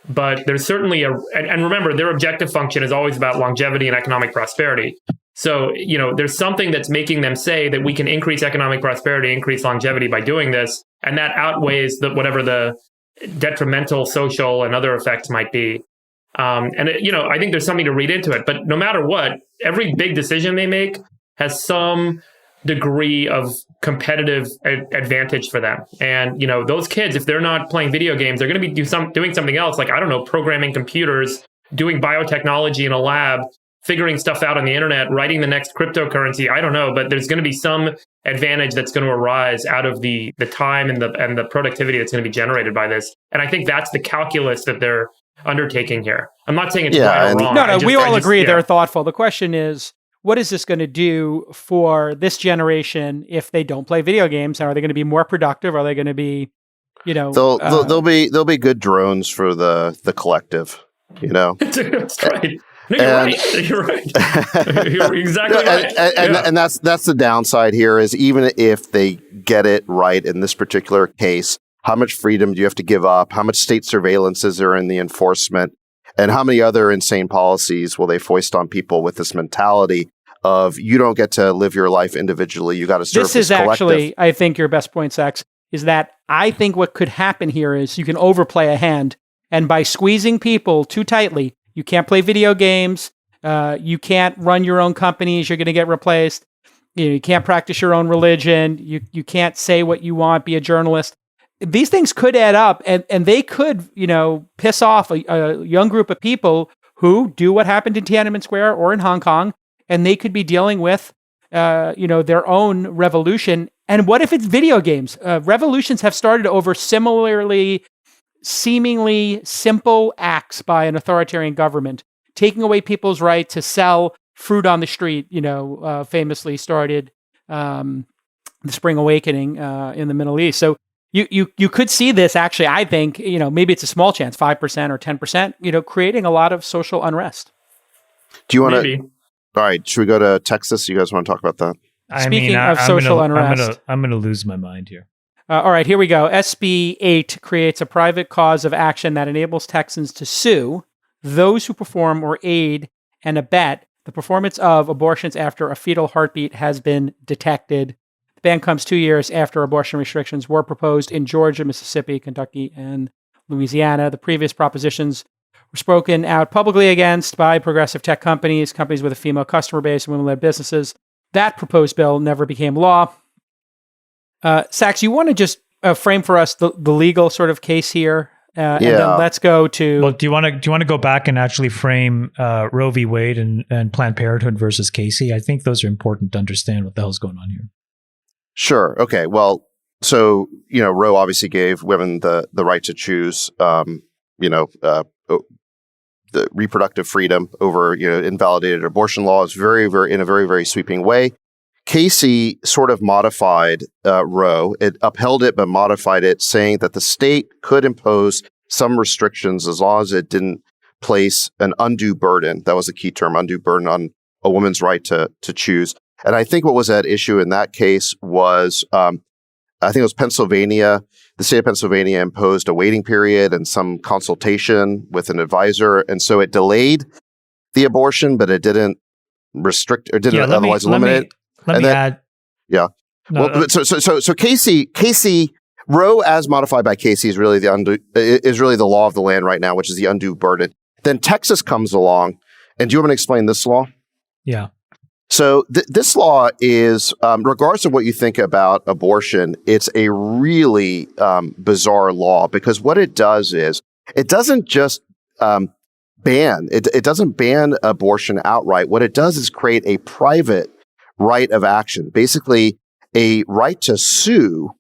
But there's certainly and remember, their objective function is always about longevity and economic prosperity. So, you know, there's something that's making them say that we can increase economic prosperity, increase longevity by doing this. And that outweighs whatever the detrimental social and other effects might be. I think there's something to read into it. But no matter what, every big decision they make has some degree of competitive advantage for them. And, you know, those kids, if they're not playing video games, they're going to be doing something else. Like, I don't know, programming computers, doing biotechnology in a lab, figuring stuff out on the internet, writing the next cryptocurrency. I don't know, but there's going to be some advantage that's going to arise out of the time and the productivity that's going to be generated by this. And I think that's the calculus that they're undertaking here. I'm not saying it's right or wrong. No, we all agree they're thoughtful. The question is, what is this going to do for this generation if they don't play video games? Are they going to be more productive? Are they going to be, you know, they'll be good drones for the collective, you know? That's right. No, you're right. You're exactly right. And that's the downside here is even if they get it right in this particular case, how much freedom do you have to give up? How much state surveillance is there in the enforcement? And how many other insane policies will they foist on people with this mentality of you don't get to live your life individually, you got to serve this collective? Actually, I think your best point, Sachs, is that I think what could happen here is you can overplay a hand, and by squeezing people too tightly, you can't play video games, you can't run your own companies, you're going to get replaced, you can't practice your own religion, you can't say what you want, be a journalist. These things could add up, and they could, you know, piss off a young group of people who do what happened in Tiananmen Square or in Hong Kong, and they could be dealing with, their own revolution. And what if it's video games? Revolutions have started over similarly, seemingly simple acts by an authoritarian government, taking away people's right to sell fruit on the street. You know, famously started the Spring Awakening in the Middle East. So You could see this actually, I think, maybe it's a small chance, 5% or 10%, creating a lot of social unrest. Do you want to? Maybe. All right, should we go to Texas? You guys want to talk about that? Speaking of social unrest. I'm going to lose my mind here. All right, here we go. SB8 creates a private cause of action that enables Texans to sue those who perform or aid and abet the performance of abortions after a fetal heartbeat has been detected. The ban comes 2 years after abortion restrictions were proposed in Georgia, Mississippi, Kentucky, and Louisiana. The previous propositions were spoken out publicly against by progressive tech companies with a female customer base, and women-led businesses. That proposed bill never became law. Sachs, you want to just frame for us the legal sort of case here, and then let's go to. Well, do you want to go back and actually frame Roe v. Wade and Planned Parenthood versus Casey? I think those are important to understand what the hell's going on here. Sure. Okay. Well, so Roe obviously gave women the right to choose, the reproductive freedom over invalidated abortion laws, very, very in a very, very sweeping way. Casey sort of modified Roe. It upheld it, but modified it, saying that the state could impose some restrictions as long as it didn't place an undue burden. That was the key term, undue burden on a woman's right to choose. And I think what was at issue in that case was, I think it was Pennsylvania. The state of Pennsylvania imposed a waiting period and some consultation with an advisor. And so it delayed the abortion, but it didn't restrict or didn't otherwise eliminate it. Let me add. Yeah. No, well, so Casey, Roe as modified by Casey is really the law of the land right now, which is the undue burden. Then Texas comes along, and do you want to explain this law? Yeah. So this law is, regardless of what you think about abortion, it's a really bizarre law because what it does is it doesn't just it doesn't ban abortion outright. What it does is create a private right of action, basically a right to sue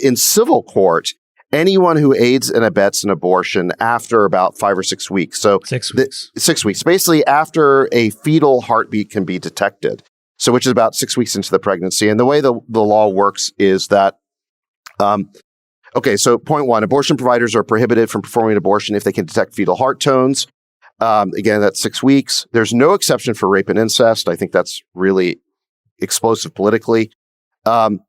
in civil court anyone who aids and abets an abortion after about 5 or 6 weeks. So 6 weeks. 6 weeks, basically after a fetal heartbeat can be detected. So which is about 6 weeks into the pregnancy. And the way the law works is that, so point one, abortion providers are prohibited from performing an abortion if they can detect fetal heart tones. Again, that's 6 weeks. There's no exception for rape and incest. I think that's really explosive politically. And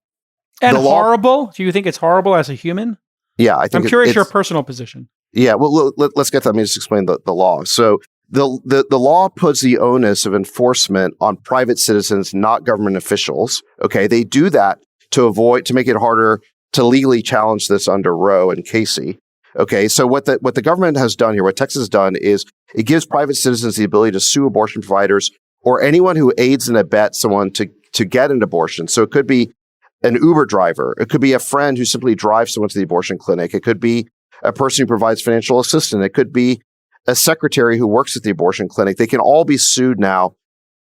horrible? Do you think it's horrible as a human? Yeah, I think I'm curious your personal position. Yeah, well, let's get that. Let me just explain the law. So the law puts the onus of enforcement on private citizens, not government officials. Okay, they do that to make it harder to legally challenge this under Roe and Casey. Okay, so what the government has done here, what Texas has done is it gives private citizens the ability to sue abortion providers or anyone who aids and abets someone to get an abortion. So it could be an Uber driver. It could be a friend who simply drives someone to the abortion clinic. It could be a person who provides financial assistance. It could be a secretary who works at the abortion clinic. They can all be sued now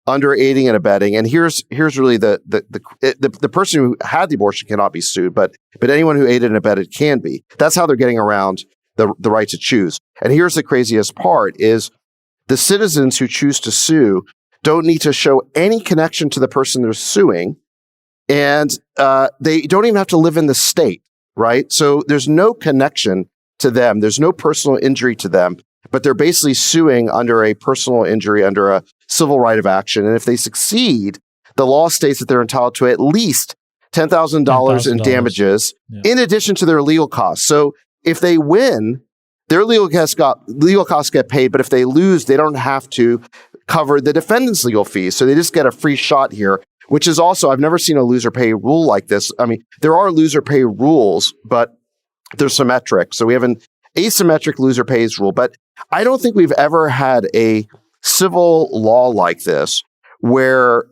under aiding and abetting. And here's really the person who had the abortion cannot be sued, but anyone who aided and abetted can be. That's how they're getting around the right to choose. And here's the craziest part is the citizens who choose to sue don't need to show any connection to the person they're suing. And they don't even have to live in the state, right? So there's no connection to them. There's no personal injury to them, but they're basically suing under a personal injury, under a civil right of action. And if they succeed, the law states that they're entitled to at least $10,000 in damages in addition to their legal costs. So if they win, their legal costs get paid, but if they lose, they don't have to cover the defendant's legal fees. So they just get a free shot here. Which is also, I've never seen a loser pay rule like this. I mean, there are loser pay rules, but they're symmetric. So we have an asymmetric loser pays rule, but I don't think we've ever had a civil law like this where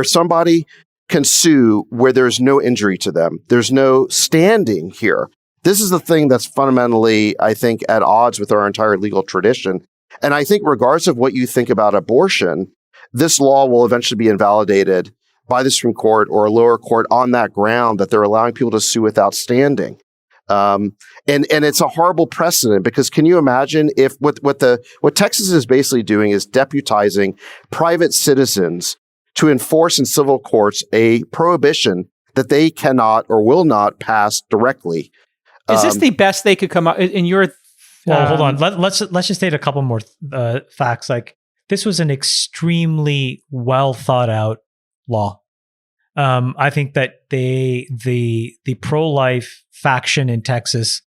somebody can sue where there's no injury to them. There's no standing here. This is the thing that's fundamentally, I think, at odds with our entire legal tradition. And I think regardless of what you think about abortion, this law will eventually be invalidated by the Supreme Court or a lower court on that ground that they're allowing people to sue without standing. And it's a horrible precedent because can you imagine if what Texas is basically doing is deputizing private citizens to enforce in civil courts a prohibition that they cannot or will not pass directly. Is this the best they could come up in your? Well, hold on. Let's just state a couple more facts. Like, this was an extremely well thought out law. I think that the pro-life faction in Texas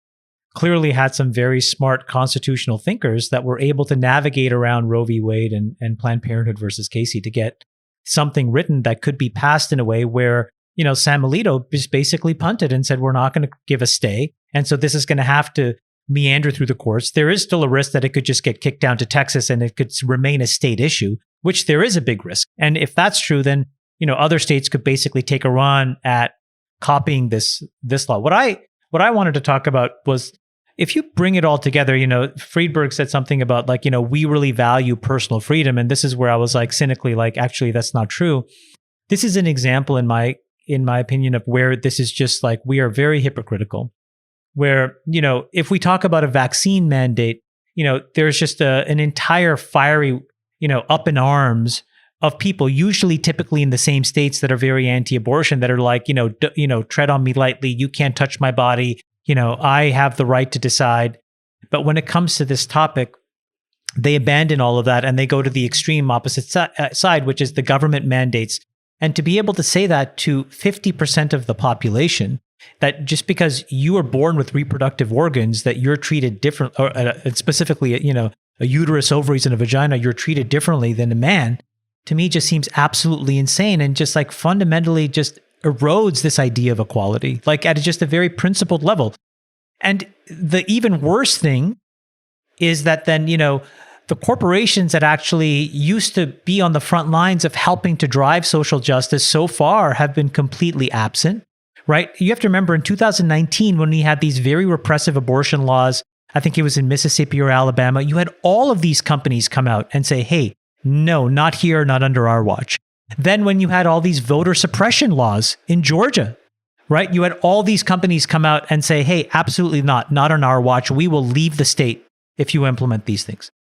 clearly had some very smart constitutional thinkers that were able to navigate around Roe v. Wade and Planned Parenthood versus Casey to get something written that could be passed in a way where, Sam Alito just basically punted and said, we're not going to give a stay. And so this is going to have to meander through the courts. There is still a risk that it could just get kicked down to Texas and it could remain a state issue, which there is a big risk. And if that's true, then, other states could basically take a run at copying this law. What I wanted to talk about was, if you bring it all together, Friedberg said something about we really value personal freedom. And this is where I was cynically actually, that's not true. This is an example in my opinion of where this is just we are very hypocritical, where, if we talk about a vaccine mandate, there's just an entire fiery, up in arms of people, usually typically in the same states that are very anti-abortion, that are tread on me lightly. You can't touch my body. I have the right to decide. But when it comes to this topic, they abandon all of that and they go to the extreme opposite side, which is the government mandates. And to be able to say that to 50% of the population, that just because you are born with reproductive organs, that you're treated different, or specifically, a uterus, ovaries, and a vagina, you're treated differently than a man, to me just seems absolutely insane and just fundamentally just erodes this idea of equality, at just a very principled level. And the even worse thing is that then, the corporations that actually used to be on the front lines of helping to drive social justice so far have been completely absent, right? You have to remember in 2019, when we had these very repressive abortion laws, I think it was in Mississippi or Alabama, you had all of these companies come out and say, hey, no, not here, not under our watch. Then when you had all these voter suppression laws in Georgia, right? You had all these companies come out and say, hey, absolutely not on our watch. We will leave the state if you implement these things.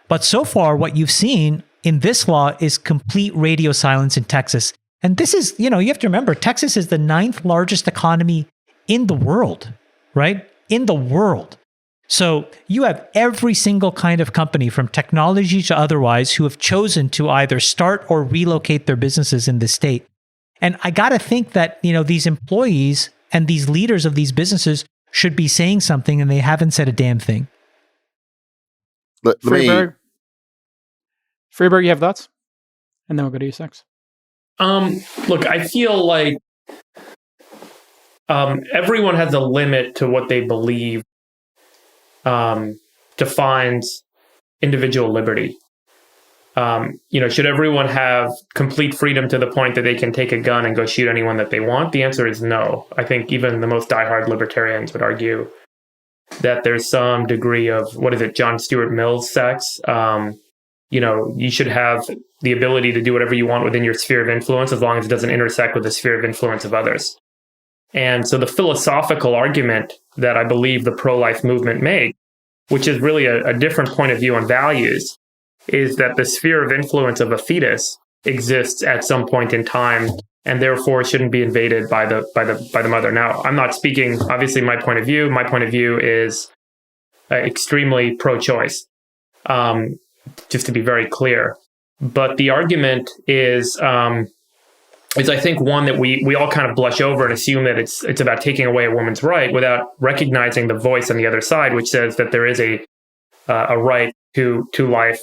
But so far, what you've seen in this law is complete radio silence in Texas. And this is, you have to remember, Texas is the 9th largest economy in the world, right? In the world. So you have every single kind of company, from technology to otherwise, who have chosen to either start or relocate their businesses in this state. And I got to think that, these employees and these leaders of these businesses should be saying something, and they haven't said a damn thing. Freeberg, you have thoughts? And then we'll go to you, Sex. Look, I feel like everyone has a limit to what they believe defines individual liberty. Should everyone have complete freedom to the point that they can take a gun and go shoot anyone that they want? The answer is no. I think even the most diehard libertarians would argue that there's some degree of, John Stuart Mill's sex. You should have the ability to do whatever you want within your sphere of influence, as long as it doesn't intersect with the sphere of influence of others. And so the philosophical argument that I believe the pro-life movement makes, which is really a different point of view on values, is that the sphere of influence of a fetus exists at some point in time, and therefore shouldn't be invaded by the mother. Now, I'm not speaking, obviously, my point of view. My point of view is extremely pro-choice, just to be very clear. But the argument is I think one that we all kind of blush over and assume that it's about taking away a woman's right, without recognizing the voice on the other side, which says that there is a right to life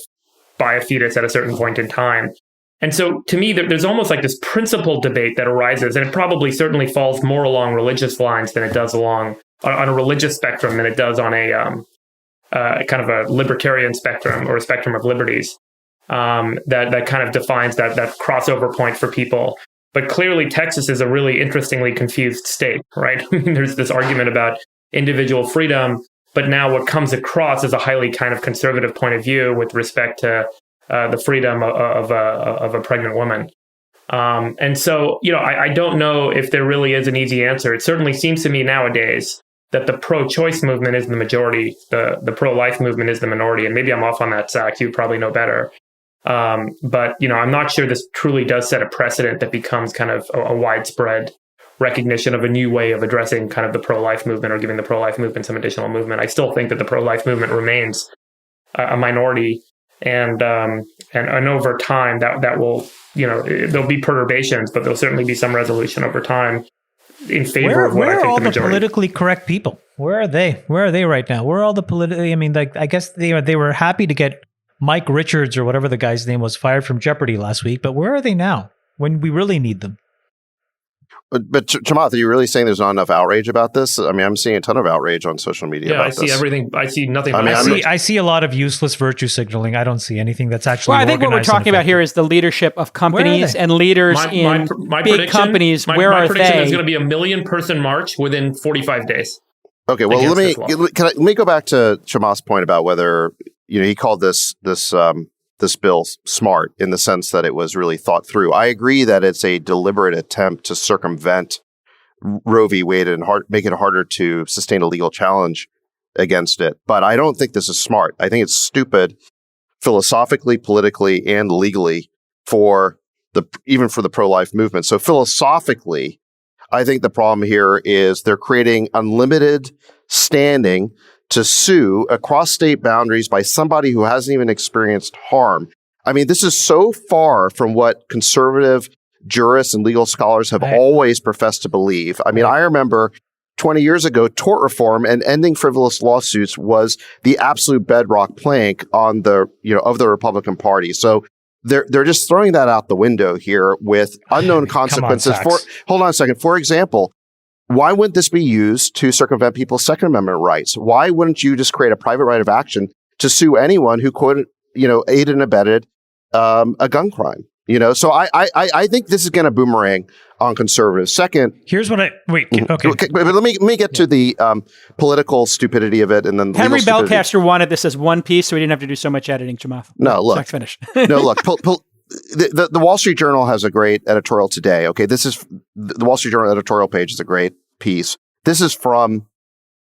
by a fetus at a certain point in time. And so to me, there's almost this principle debate that arises, and it probably certainly falls more along religious lines than it does on a religious spectrum than it does on a kind of a libertarian spectrum, or a spectrum of liberties, that kind of defines that crossover point for people. But clearly, Texas is a really interestingly confused state, right? I mean, there's this argument about individual freedom, but now what comes across is a highly kind of conservative point of view with respect to the freedom of a pregnant woman. And so, I don't know if there really is an easy answer. It certainly seems to me nowadays that the pro-choice movement is the majority, the pro-life movement is the minority. And maybe I'm off on that, Zach. You probably know better. But I'm not sure this truly does set a precedent that becomes kind of a widespread recognition of a new way of addressing kind of the pro-life movement or giving the pro-life movement some additional movement. I still think that the pro-life movement remains a minority, and over time that will, there'll be perturbations, but there'll certainly be some resolution over time in favor of what I think the majority. Where are all the politically correct people? Where are they? Where are they right now? Where are all the politically? I mean, like, I guess they were happy to get Mike Richards or whatever the guy's name was fired from Jeopardy last week, but where are they now when we really need them? But Chamath, are you really saying there's not enough outrage about this? I mean, I'm seeing a ton of outrage on social media about this. Yeah, I see everything. I see nothing. I see a lot of useless virtue signaling. I don't see anything that's actually Well, I think what we're talking about here is the leadership of companies and leaders in big companies. Where are they? My prediction is going to be a 1 million-person march within 45 days. Okay, well, let me go back to Chamath's point about whether he called this bill smart in the sense that it was really thought through. I agree that it's a deliberate attempt to circumvent Roe v. Wade and make it harder to sustain a legal challenge against it. But I don't think this is smart. I think it's stupid philosophically, politically, and legally even for the pro-life movement. So philosophically, I think the problem here is they're creating unlimited standing to sue across state boundaries by somebody who hasn't even experienced harm. I mean, this is so far from what conservative jurists and legal scholars have always professed to believe. I mean, I remember 20 years ago, tort reform and ending frivolous lawsuits was the absolute bedrock plank on of the Republican Party. So they're just throwing that out the window here with unknown consequences. Hold on a second. For example, why wouldn't this be used to circumvent people's Second Amendment rights? Why wouldn't you just create a private right of action to sue anyone who could, aided and abetted a gun crime? So I think this is going to boomerang on conservatives. Second, here's what okay. But let me get to the political stupidity of it, and then Henry Belcaster wanted this as one piece, so we didn't have to do so much editing. Chamath. No, look, finish. No, look. The Wall Street Journal has a great editorial today. Okay, this is the Wall Street Journal editorial page is a great piece. This is from.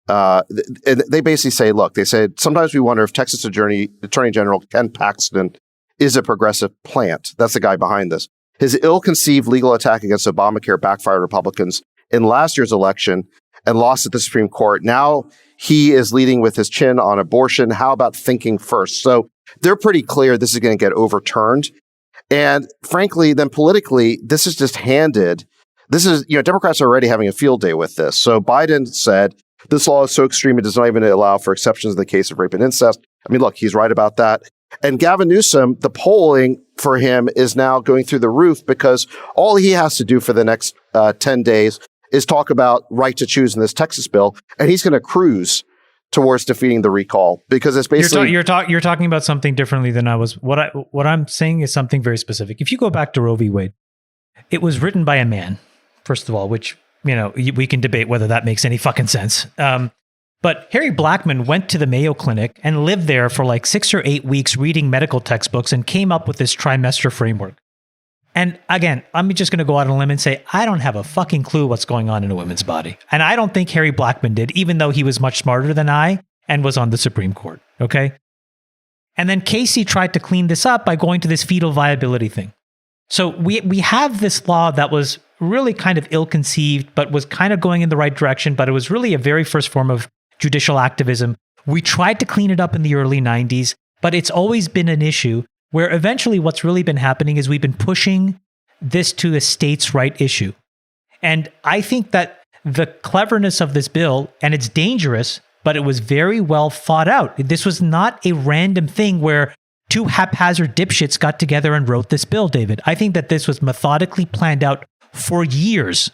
They basically say, look, they said sometimes we wonder if Texas Attorney General Ken Paxton is a progressive plant. That's the guy behind this. His ill-conceived legal attack against Obamacare backfired Republicans in last year's election and lost at the Supreme Court. Now he is leading with his chin on abortion. How about thinking first? So they're pretty clear this is going to get overturned. And frankly, then politically, this is just handed. This is, Democrats are already having a field day with this. So Biden said, this law is so extreme, it does not even allow for exceptions in the case of rape and incest. I mean, look, he's right about that. And Gavin Newsom, the polling for him is now going through the roof because all he has to do for the next 10 days is talk about right to choose in this Texas bill. And he's going to cruise towards defeating the recall because it's basically you're talking about something differently than I was. What I'm saying is something very specific. If you go back to Roe v. Wade, it was written by a man, first of all, which we can debate whether that makes any fucking sense. But Harry Blackman went to the Mayo Clinic and lived there for like 6 or 8 weeks reading medical textbooks and came up with this trimester framework. And again, I'm just going to go out on a limb and say, I don't have a fucking clue what's going on in a woman's body. And I don't think Harry Blackman did, even though he was much smarter than I and was on the Supreme Court. Okay. And then Casey tried to clean this up by going to this fetal viability thing. So we have this law that was really kind of ill-conceived, but was kind of going in the right direction. But it was really a very first form of judicial activism. We tried to clean it up in the early 90s, but it's always been an issue where eventually what's really been happening is we've been pushing this to a states' right issue. And I think that the cleverness of this bill, and it's dangerous, but it was very well thought out. This was not a random thing where two haphazard dipshits got together and wrote this bill, David. I think that this was methodically planned out for years.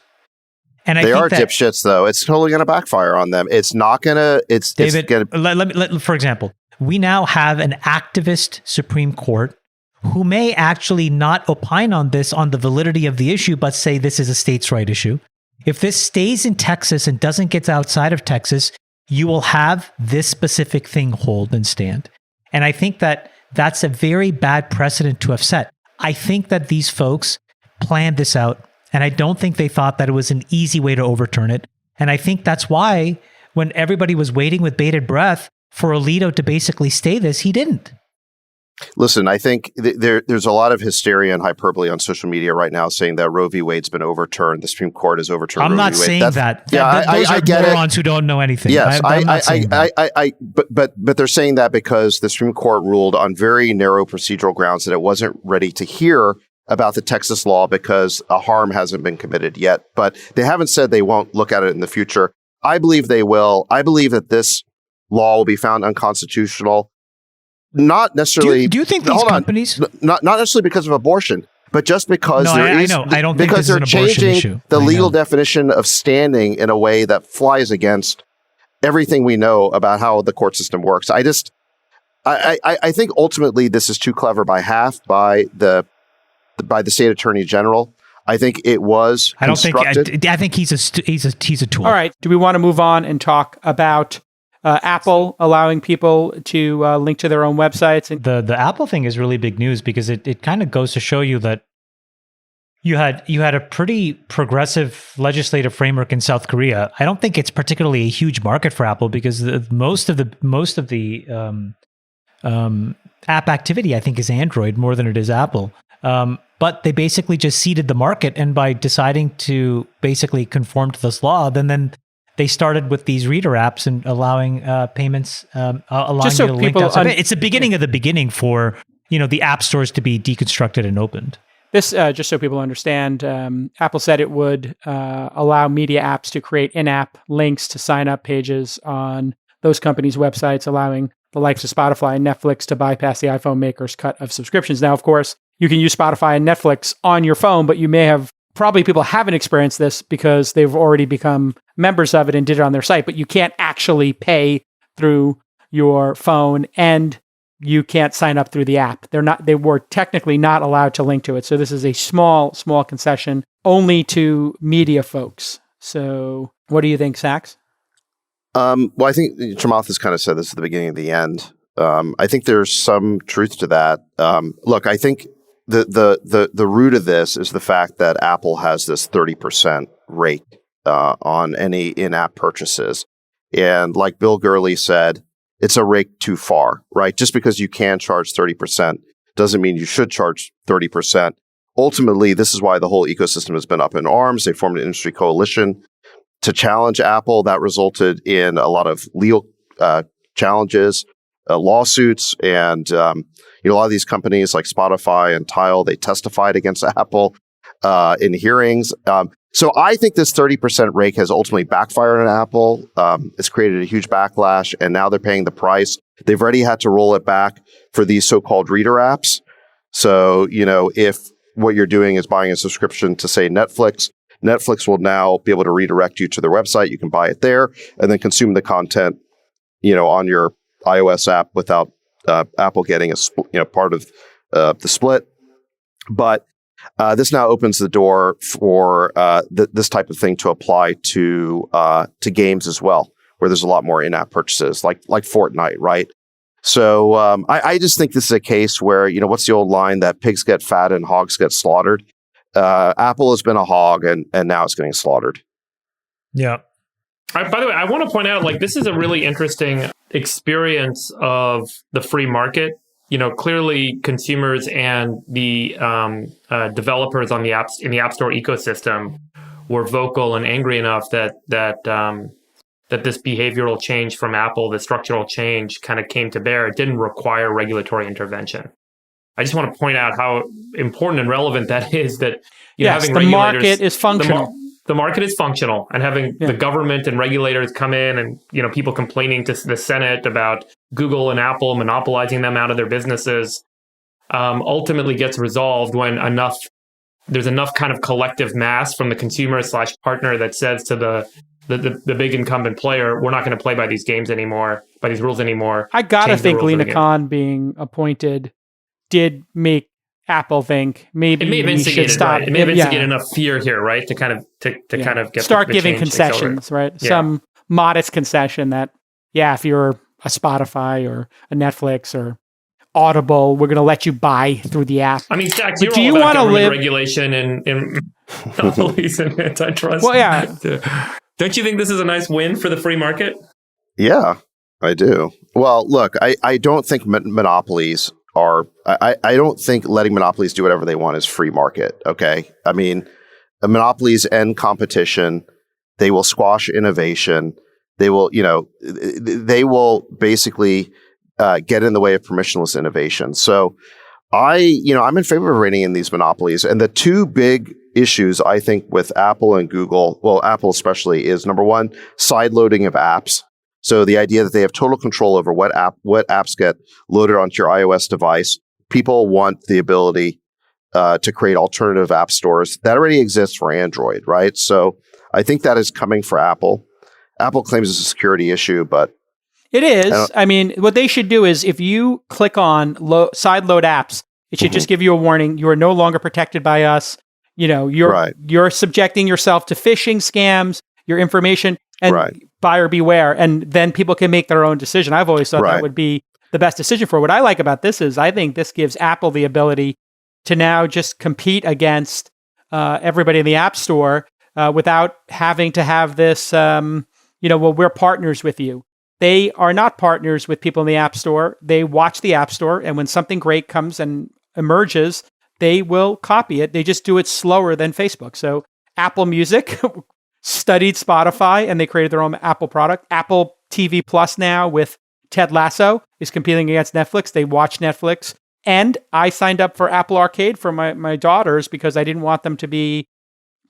And they are dipshits, though. It's totally going to backfire on them. It's not going to. David, for example, we now have an activist Supreme Court who may actually not opine on this, on the validity of the issue, but say this is a states' right issue. If this stays in Texas and doesn't get outside of Texas, you will have this specific thing hold and stand. And I think that that's a very bad precedent to have set. I think that these folks planned this out. And I don't think they thought that it was an easy way to overturn it. And I think that's why when everybody was waiting with bated breath for Alito to basically stay this, he didn't. Listen, I think there's a lot of hysteria and hyperbole on social media right now saying that Roe v. Wade's been overturned. The Supreme Court has overturned Roe v. Wade. I'm not saying that. Yeah, those I are get morons who don't know anything. Yes, I'm not saying that. but they're saying that because the Supreme Court ruled on very narrow procedural grounds that it wasn't ready to hear about the Texas law because a harm hasn't been committed yet. But they haven't said they won't look at it in the future. I believe they will. I believe that this law will be found unconstitutional. Not necessarily. Do you think these companies? Not necessarily because of abortion, but just because I know. I don't think because this is they're an abortion changing issue. the legal definition of standing in a way that flies against everything we know about how the court system works. I think ultimately this is too clever by half by the state attorney general. I think it was. I think he's a tool. All right. Do we want to move on and talk about Apple allowing people to link to their own websites? And the Apple thing is really big news because it kind of goes to show you that you had a pretty progressive legislative framework in South Korea. I don't think it's particularly a huge market for Apple because most of the app activity I think is Android more than it is Apple. But they basically just seeded the market, and by deciding to basically conform to this law, then they started with these reader apps and allowing payments, allowing just so you to link people outside. It's the beginning of the beginning for the app stores to be deconstructed and opened. This, just so people understand, Apple said it would allow media apps to create in-app links to sign-up pages on those companies' websites, allowing the likes of Spotify and Netflix to bypass the iPhone maker's cut of subscriptions. Now, of course, you can use Spotify and Netflix on your phone, but you may have probably people haven't experienced this because they've already become members of it and did it on their site, but you can't actually pay through your phone and you can't sign up through the app. They were technically not allowed to link to it. So this is a small concession only to media folks. So what do you think, Sachs? Well, I think Chamath has kind of said this at the beginning and the end. I think there's some truth to that. Look, I think the root of this is the fact that Apple has this 30% rate on any in-app purchases. And like Bill Gurley said, it's a rake too far, right? Just because you can charge 30% doesn't mean you should charge 30%. Ultimately, this is why the whole ecosystem has been up in arms. They formed an industry coalition to challenge Apple. That resulted in a lot of legal challenges, lawsuits, and a lot of these companies like Spotify and Tile, they testified against Apple in hearings. So I think this 30% rake has ultimately backfired on Apple. It's created a huge backlash, and now they're paying the price. They've already had to roll it back for these so-called reader apps. So, if what you're doing is buying a subscription to, say, Netflix will now be able to redirect you to their website. You can buy it there and then consume the content, on your iOS app without Apple getting a part of the split. But this now opens the door for this type of thing to apply to games as well, where there's a lot more in-app purchases, like Fortnite, right? So I just think this is a case where, what's the old line that pigs get fat and hogs get slaughtered? Apple has been a hog, and now it's getting slaughtered. Yeah. By the way, I want to point out, this is a really interesting experience of the free market. Clearly consumers and the developers on the apps in the App Store ecosystem were vocal and angry enough that this behavioral change from Apple, the structural change, kind of came to bear. It didn't require regulatory intervention. I just want to point out how important and relevant that is. That having the market is functional. The market is functional, and having the government and regulators come in, and people complaining to the Senate about Google and Apple monopolizing them out of their businesses, ultimately gets resolved when there's enough kind of collective mass from the consumer / partner that says to the big incumbent player, we're not going to play by these games anymore, by these rules anymore. I gotta think Lena Khan being appointed did make Apple think maybe we should stop. Right? It may have instigated enough fear here, right, to kind of kind of get start the giving concessions, right? Yeah. Some modest concession that if you're a Spotify or a Netflix or Audible, we're going to let you buy through the app. I mean, Jack, do you want to live regulation and monopolies and antitrust? Well, yeah. Don't you think this is a nice win for the free market? Yeah, I do. Well, look, I don't think monopolies are, I don't think letting monopolies do whatever they want is free market. Okay. I mean, monopolies end competition. They will squash innovation. They will, they will basically get in the way of permissionless innovation. So I'm in favor of reining in these monopolies. And the two big issues, I think, with Apple and Google, well, Apple especially, is number one, sideloading of apps. So the idea that they have total control over what apps get loaded onto your iOS device. People want the ability to create alternative app stores. That already exists for Android, right? So I think that is coming for Apple. Apple claims it's a security issue, but it is. I mean, what they should do is if you click on sideload apps, it should just give you a warning. You are no longer protected by us. You're subjecting yourself to phishing scams, your information, and buyer beware. And then people can make their own decision. I've always thought that would be the best decision for it. What I like about this is I think this gives Apple the ability to now just compete against everybody in the App Store without having to have this, we're partners with you. They are not partners with people in the App Store. They watch the App Store, and when something great comes and emerges, they will copy it. They just do it slower than Facebook. So Apple Music studied Spotify, and they created their own Apple product. Apple TV Plus now with Ted Lasso is competing against Netflix. They watch Netflix. And I signed up for Apple Arcade for my daughters because I didn't want them to be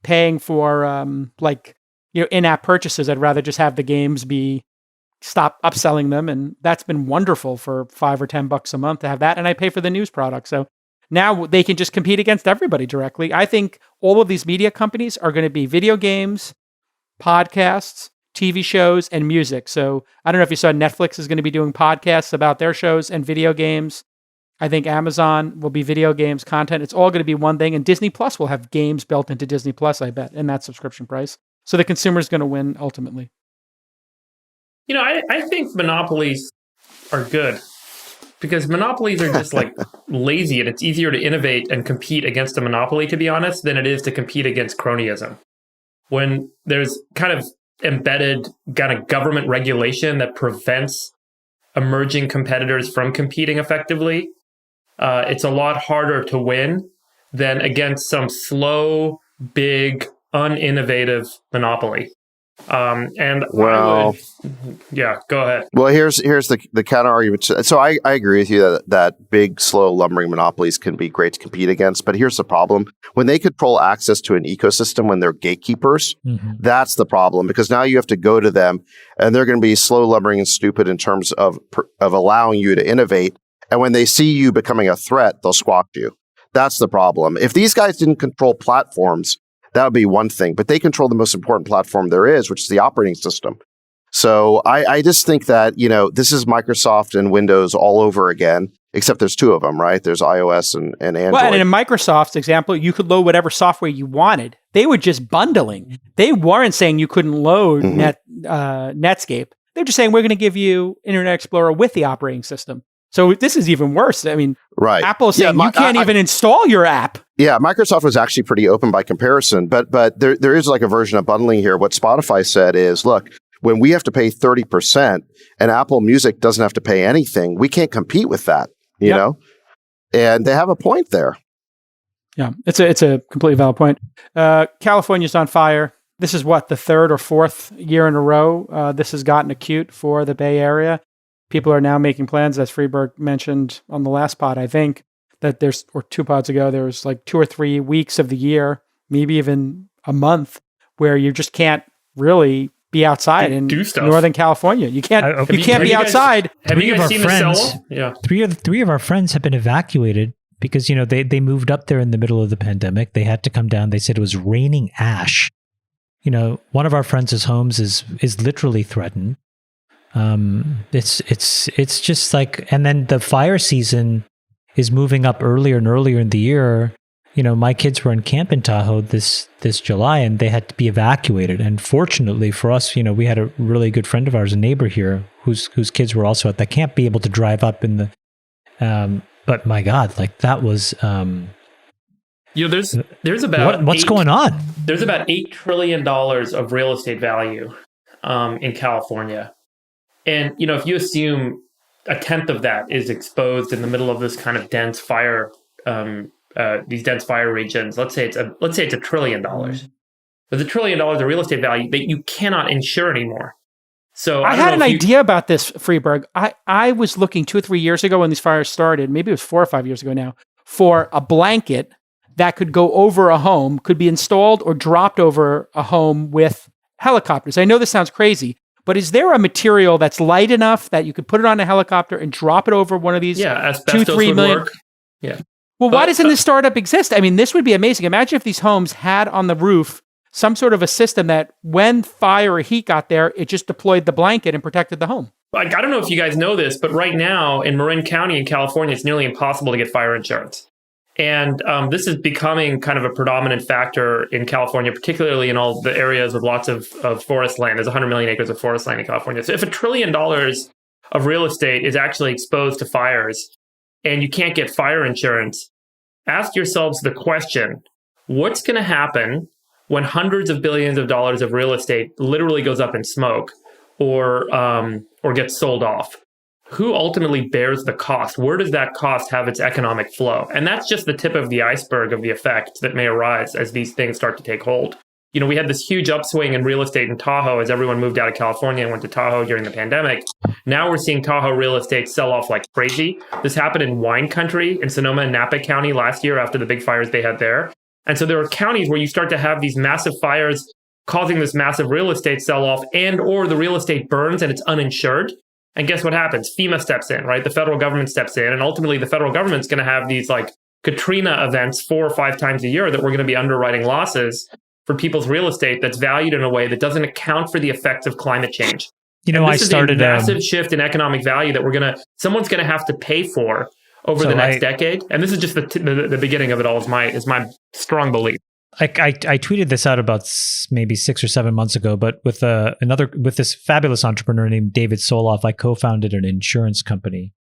paying for in-app purchases. I'd rather just have the games stop upselling them. And that's been wonderful for $5 or $10 a month to have that. And I pay for the news product. So now they can just compete against everybody directly. I think all of these media companies are going to be video games, podcasts, TV shows, and music. So I don't know if you saw Netflix is going to be doing podcasts about their shows and video games. I think Amazon will be video games content. It's all going to be one thing. And Disney Plus will have games built into Disney Plus, I bet, in that subscription price. So the consumer is going to win ultimately. I think monopolies are good because monopolies are just like lazy, and it's easier to innovate and compete against a monopoly, to be honest, than it is to compete against cronyism. When there's kind of embedded kind of government regulation that prevents emerging competitors from competing effectively, it's a lot harder to win than against some slow, big, uninnovative monopoly. Go ahead. Well, here's the counter argument. So I agree with you that big, slow, lumbering monopolies can be great to compete against. But here's the problem. When they control access to an ecosystem, when they're gatekeepers, that's the problem, because now you have to go to them and they're going to be slow, lumbering, and stupid in terms of allowing you to innovate. And when they see you becoming a threat, they'll squawk you. That's the problem. If these guys didn't control platforms, that would be one thing, but they control the most important platform there is, which is the operating system. So I just think that, this is Microsoft and Windows all over again, except there's two of them, right? There's iOS and Android. Well, and in Microsoft's example, you could load whatever software you wanted. They were just bundling. They weren't saying you couldn't load Netscape. They're just saying, we're going to give you Internet Explorer with the operating system. So this is even worse. I mean, Apple is saying you can't even install your app. Yeah, Microsoft was actually pretty open by comparison, but there is like a version of bundling here. What Spotify said is, look, when we have to pay 30% and Apple Music doesn't have to pay anything, we can't compete with that, you know? And they have a point there. Yeah, it's a completely valid point. California's on fire. This is the third or fourth year in a row this has gotten acute for the Bay Area. People are now making plans, as Freeberg mentioned on the last pod, I think, that or 2 pods ago, there was like 2 or 3 weeks of the year, maybe even a month, where you just can't really be outside in Northern California. You can't be outside. Have you guys seen the cell? Yeah. Three of our friends have been evacuated because, they moved up there in the middle of the pandemic. They had to come down. They said it was raining ash. One of our friends' homes is literally threatened. It's just like, and then the fire season is moving up earlier and earlier in the year. My kids were in camp in Tahoe this July, and they had to be evacuated. And fortunately for us, we had a really good friend of ours, a neighbor here, whose kids were also at the camp, be able to drive up in the. But my God, like that was. There's about what's going on? There's about $8 trillion of real estate value in California. And, if you assume a tenth of that is exposed in the middle of this kind of dense fire, these dense fire regions. Let's say it's $1 trillion. There's $1 trillion of real estate value that you cannot insure anymore. So I had an idea about this, Freeberg. I was looking 2 or 3 years ago when these fires started, maybe it was 4 or 5 years ago now, for a blanket that could go over a home, could be installed or dropped over a home with helicopters. I know this sounds crazy, but is there a material that's light enough that you could put it on a helicopter and drop it over one of these? Yeah, asbestos 2-3 million? Work. Yeah. Well, why doesn't this startup exist? I mean, this would be amazing. Imagine if these homes had on the roof some sort of a system that when fire or heat got there, it just deployed the blanket and protected the home. Like, I don't know if you guys know this, but right now in Marin County in California, it's nearly impossible to get fire insurance. And this is becoming kind of a predominant factor in California, particularly in all the areas with lots of forest land. There's 100 million acres of forest land in California. So if $1 trillion of real estate is actually exposed to fires and you can't get fire insurance, ask yourselves the question, what's going to happen when hundreds of billions of dollars of real estate literally goes up in smoke or gets sold off? Who ultimately bears the cost? Where does that cost have its economic flow? And that's just the tip of the iceberg of the effects that may arise as these things start to take hold. You know, we had this huge upswing in real estate in Tahoe as everyone moved out of California and went to Tahoe during the pandemic. Now we're seeing Tahoe real estate sell off like crazy. This happened in wine country in Sonoma and Napa County last year after the big fires they had there. And so there are counties where you start to have these massive fires causing this massive real estate sell-off, and or the real estate burns and it's uninsured. And guess what happens? FEMA steps in, right? The federal government steps in. And ultimately, the federal government's going to have these like Katrina events 4 or 5 times a year that we're going to be underwriting losses for people's real estate that's valued in a way that doesn't account for the effects of climate change. You know, I started a massive shift in economic value that someone's going to have to pay for over the next decade. And this is just the beginning of it all, is my strong belief. I tweeted this out about maybe 6 or 7 months ago, but with this fabulous entrepreneur named David Soloff, I co-founded an insurance company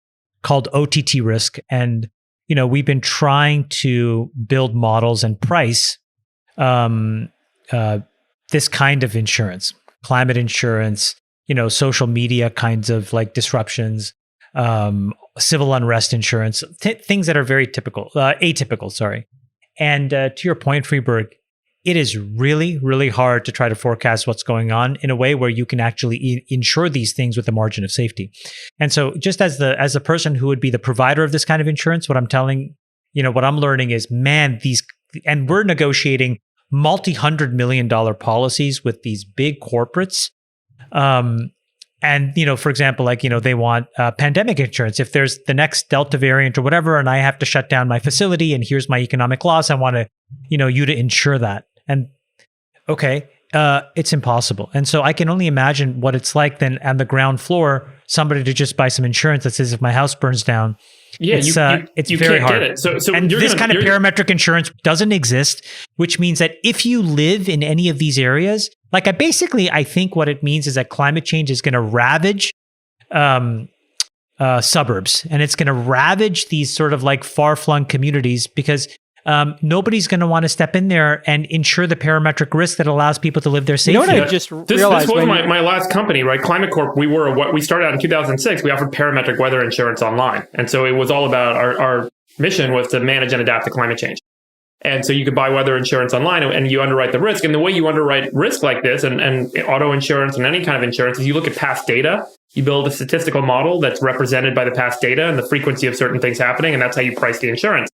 called OTT Risk. And, you know, we've been trying to build models and price this kind of insurance, climate insurance, you know, social media kinds of like disruptions, civil unrest insurance, things that are very atypical, sorry. And to your point, Freeberg, it is really, really hard to try to forecast what's going on in a way where you can actually insure these things with a margin of safety. And so just as the person who would be the provider of this kind of insurance, what I'm learning is, man, and we're negotiating multi-$100 million policies with these big corporates. And, you know, for example, like, you know, they want pandemic insurance. If there's the next Delta variant or whatever, and I have to shut down my facility and here's my economic loss, I want to, you know, you to insure that. And okay, it's impossible. And so I can only imagine what it's like then on the ground floor, somebody to just buy some insurance that says if my house burns down, yeah, it's you very can't hard. Get it. So and this kind of parametric insurance doesn't exist, which means that if you live in any of these areas, like I think what it means is that climate change is going to ravage suburbs, and it's going to ravage these sort of like far-flung communities because nobody's going to want to step in there and insure the parametric risk that allows people to live there safely. You know what I just realized? This was my last company, right? Climate Corp. We started out in 2006. We offered parametric weather insurance online. And so it was all about our mission was to manage and adapt to climate change. And so you could buy weather insurance online and you underwrite the risk. And the way you underwrite risk like this and auto insurance and any kind of insurance is you look at past data. You build a statistical model that's represented by the past data and the frequency of certain things happening. And that's how you price the insurance.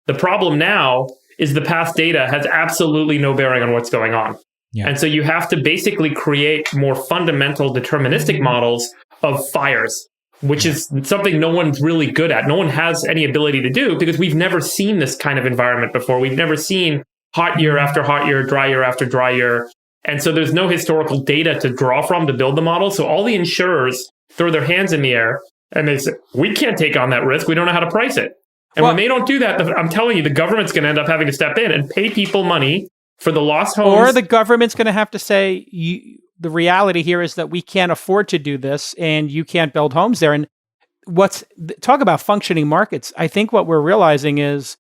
The problem now is the past data has absolutely no bearing on what's going on. Yeah. And so you have to basically create more fundamental deterministic models of fires, which is something no one's really good at. No one has any ability to do because we've never seen this kind of environment before. We've never seen hot year after hot year, dry year after dry year. And so there's no historical data to draw from to build the model. So all the insurers throw their hands in the air and they say, we can't take on that risk. We don't know how to price it. And when they don't do that, I'm telling you, the government's going to end up having to step in and pay people money for the lost homes. Or the government's going to have to say, the reality here is that we can't afford to do this and you can't build homes there. And talk about functioning markets. I think what we're realizing is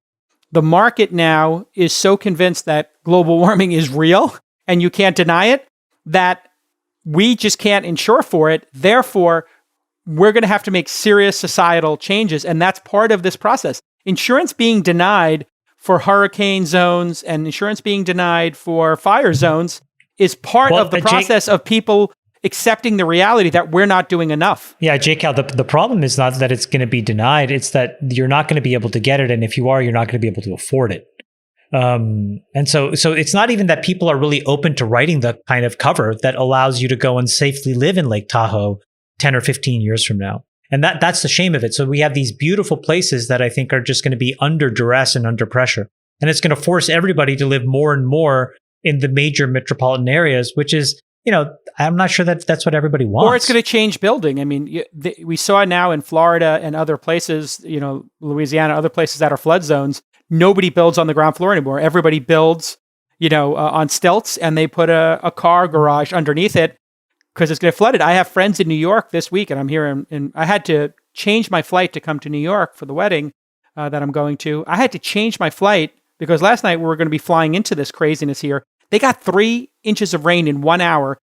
the market now is so convinced that global warming is real and you can't deny it, that we just can't insure for it. Therefore, we're going to have to make serious societal changes. And that's part of this process. Insurance being denied for hurricane zones and insurance being denied for fire zones is part of the process of people accepting the reality that we're not doing enough. Yeah, J-Cal, the problem is not that it's going to be denied. It's that you're not going to be able to get it. And if you are, you're not going to be able to afford it. And so it's not even that people are really open to writing the kind of cover that allows you to go and safely live in Lake Tahoe 10 or 15 years from now. And that's the shame of it. So we have these beautiful places that I think are just going to be under duress and under pressure. And it's going to force everybody to live more and more in the major metropolitan areas, which is, I'm not sure that that's what everybody wants. Or it's going to change building. I mean, we saw now in Florida and other places, Louisiana, other places that are flood zones, nobody builds on the ground floor anymore. Everybody builds, on stilts, and they put a car garage underneath it because it's going to flood it. I have friends in New York this week, and I'm here, and I had to change my flight to come to New York for the wedding that I'm going to. I had to change my flight because last night we were going to be flying into this craziness here. They got 3 inches of rain in 1 hour.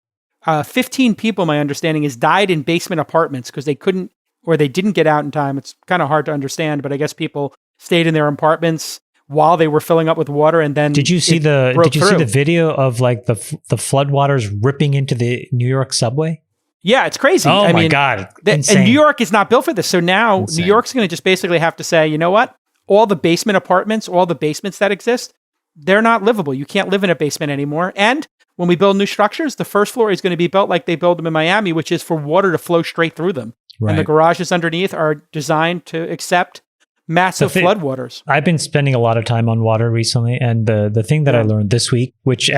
15 people, my understanding, has died in basement apartments because they couldn't or they didn't get out in time. It's kind of hard to understand, but I guess people stayed in their apartments while they were filling up with water, and then did you see the video of like the floodwaters ripping into the New York subway? Yeah, it's crazy. Oh my God. And New York is not built for this. So now New York's going to just basically have to say, you know what? All the basement apartments, all the basements that exist, they're not livable. You can't live in a basement anymore. And when we build new structures, the first floor is going to be built like they build them in Miami, which is for water to flow straight through them. Right. And the garages underneath are designed to accept massive floodwaters. I've been spending a lot of time on water recently, and the thing that I learned this week, which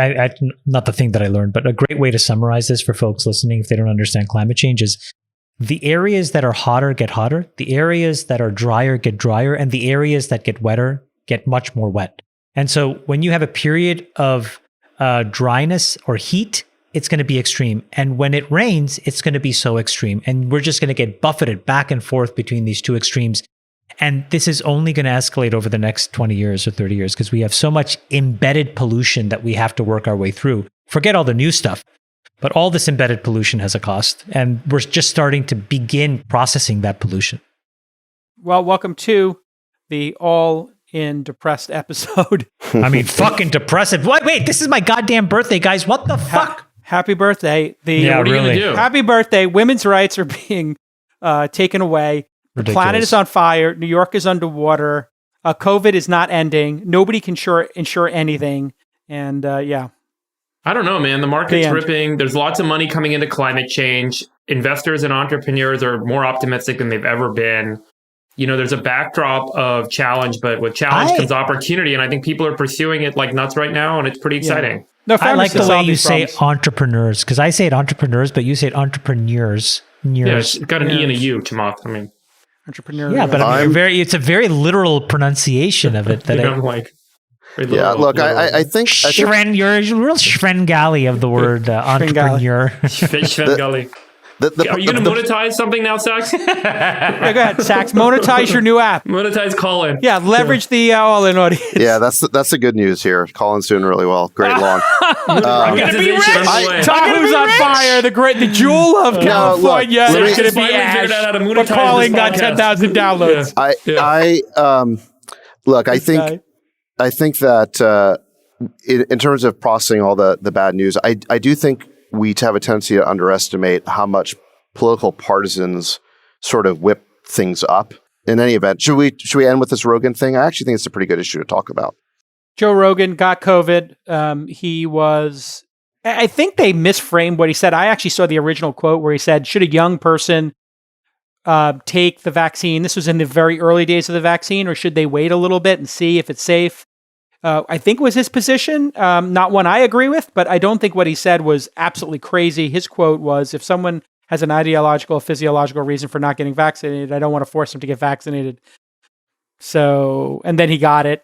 not the thing that I learned, but a great way to summarize this for folks listening if they don't understand climate change is the areas that are hotter get hotter, the areas that are drier get drier, and the areas that get wetter get much more wet. And so when you have a period of dryness or heat, it's going to be extreme. And when it rains, it's going to be so extreme. And we're just going to get buffeted back and forth between these two extremes. And this is only going to escalate over the next 20 years or 30 years because we have so much embedded pollution that we have to work our way through. Forget all the new stuff, but all this embedded pollution has a cost. And we're just starting to begin processing that pollution. Well, welcome to the all-in depressed episode. I mean, fucking depressive. Wait, this is my goddamn birthday, guys. What the fuck? Happy birthday. What are you going to do? Happy birthday. Women's rights are being taken away. The planet is on fire. New York is underwater. COVID is not ending. Nobody can insure anything. And I don't know, man. The market's ripping. There's lots of money coming into climate change. Investors and entrepreneurs are more optimistic than they've ever been. There's a backdrop of challenge, but with challenge comes opportunity. And I think people are pursuing it like nuts right now. And it's pretty exciting. No, I like the way you say entrepreneurs, because I say it entrepreneurs, but you say it entrepreneurs. Yeah, it's got an E and a U, Chamath. I mean, entrepreneur. Yeah, but it's a very literal pronunciation of it that I'm like. Look, I think you're a real Svengali of the word entrepreneur. Svengali. Are you going to monetize something now, Sax? Yeah, go ahead, Sax. Monetize your new app. Monetize Callin. Yeah, leverage the all-in audience. Yeah, that's the good news here. Callin's doing really well. Great launch. I'm going to be rich. Tahoe's on fire. The jewel of California is going to be ash. But Callin got 10,000 downloads. I think that in terms of processing all the bad news, I do think we have a tendency to underestimate how much political partisans sort of whip things up. In any event, should we end with this Rogan thing? I actually think it's a pretty good issue to talk about. Joe Rogan got COVID. I think they misframed what he said. I actually saw the original quote where he said, should a young person take the vaccine? This was in the very early days of the vaccine, or should they wait a little bit and see if it's safe? I think was his position, not one I agree with, but I don't think what he said was absolutely crazy. His quote was, if someone has an ideological, physiological reason for not getting vaccinated, I don't want to force them to get vaccinated. So, and then he got it,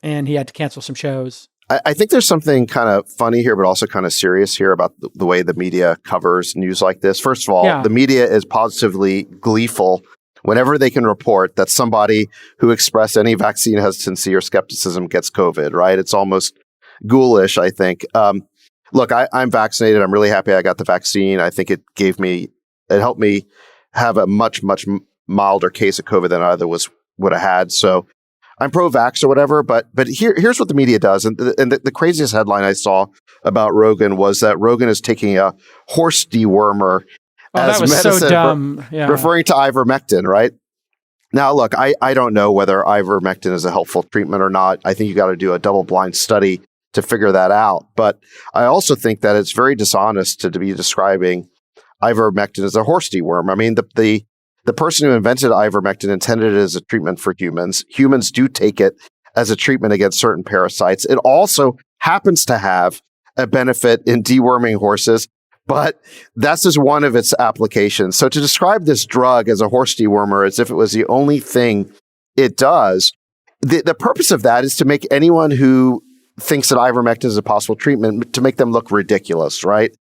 and he had to cancel some shows. I think there's something kind of funny here, but also kind of serious here about the way the media covers news like this. First of all, the media is positively gleeful whenever they can report that somebody who expressed any vaccine hesitancy or skepticism gets COVID, right? It's almost ghoulish, I think. Look, I'm vaccinated. I'm really happy I got the vaccine. I think it helped me have a much milder case of COVID than either would have had. So I'm pro-vax or whatever, but here's what the media does. And the craziest headline I saw about Rogan was that Rogan is taking a horse dewormer as that was medicine, so dumb. Yeah. referring to ivermectin, right? Now, look, I don't know whether ivermectin is a helpful treatment or not. I think you got to do a double-blind study to figure that out. But I also think that it's very dishonest to be describing ivermectin as a horse deworm. I mean, the person who invented ivermectin intended it as a treatment for humans. Humans do take it as a treatment against certain parasites. It also happens to have a benefit in deworming horses, but that's just one of its applications. So to describe this drug as a horse dewormer as if it was the only thing it does, the purpose of that is to make anyone who thinks that ivermectin is a possible treatment, to make them look ridiculous, right?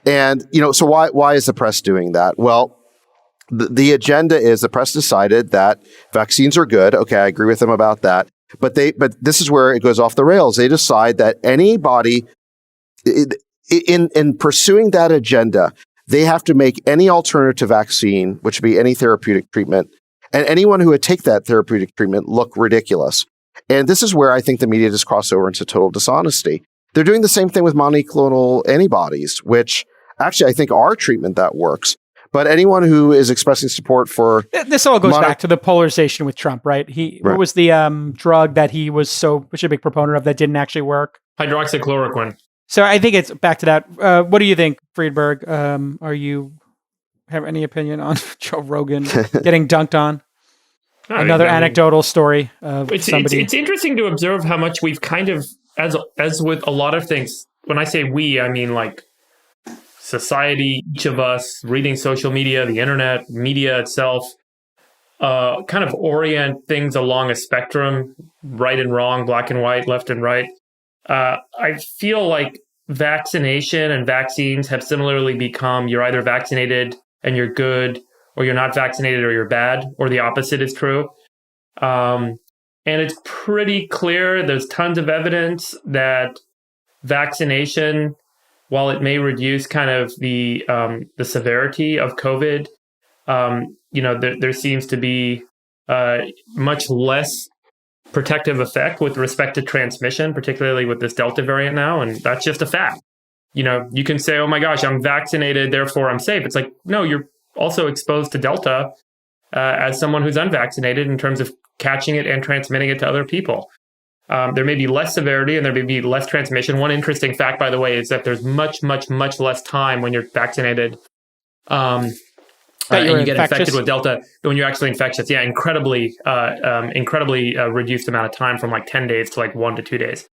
And, so why is the press doing that? Well, the agenda is the press decided that vaccines are good. Okay, I agree with them about that. But this is where it goes off the rails. They decide that anybody in pursuing that agenda, they have to make any alternative vaccine, which would be any therapeutic treatment, and anyone who would take that therapeutic treatment look ridiculous. And this is where I think the media just crossed over into total dishonesty. They're doing the same thing with monoclonal antibodies, which actually I think are a treatment that works. But anyone who is expressing support for this all goes back to the polarization with Trump, right? What was the drug that he was such a big proponent of that didn't actually work? Hydroxychloroquine. So I think it's back to that. What do you think, Friedberg? Are you have any opinion on Joe Rogan getting dunked on? Another anecdotal story of somebody. It's interesting to observe how much we've kind of, as with a lot of things, when I say we, I mean like society, each of us, reading social media, the internet, media itself, kind of orient things along a spectrum, right and wrong, black and white, left and right. I feel like vaccination and vaccines have similarly become you're either vaccinated and you're good, or you're not vaccinated or you're bad, or the opposite is true. And it's pretty clear, there's tons of evidence that vaccination, while it may reduce kind of the severity of COVID, there seems to be much less protective effect with respect to transmission, particularly with this Delta variant now, and that's just a fact. You can say, "Oh my gosh, I'm vaccinated, therefore I'm safe." It's like, no, you're also exposed to Delta as someone who's unvaccinated in terms of catching it and transmitting it to other people. There may be less severity and there may be less transmission. One interesting fact, by the way, is that there's much less time when you're vaccinated and you get infected with Delta when you're actually infectious. Yeah, incredibly reduced amount of time from like 10 days to like 1 to 2 days.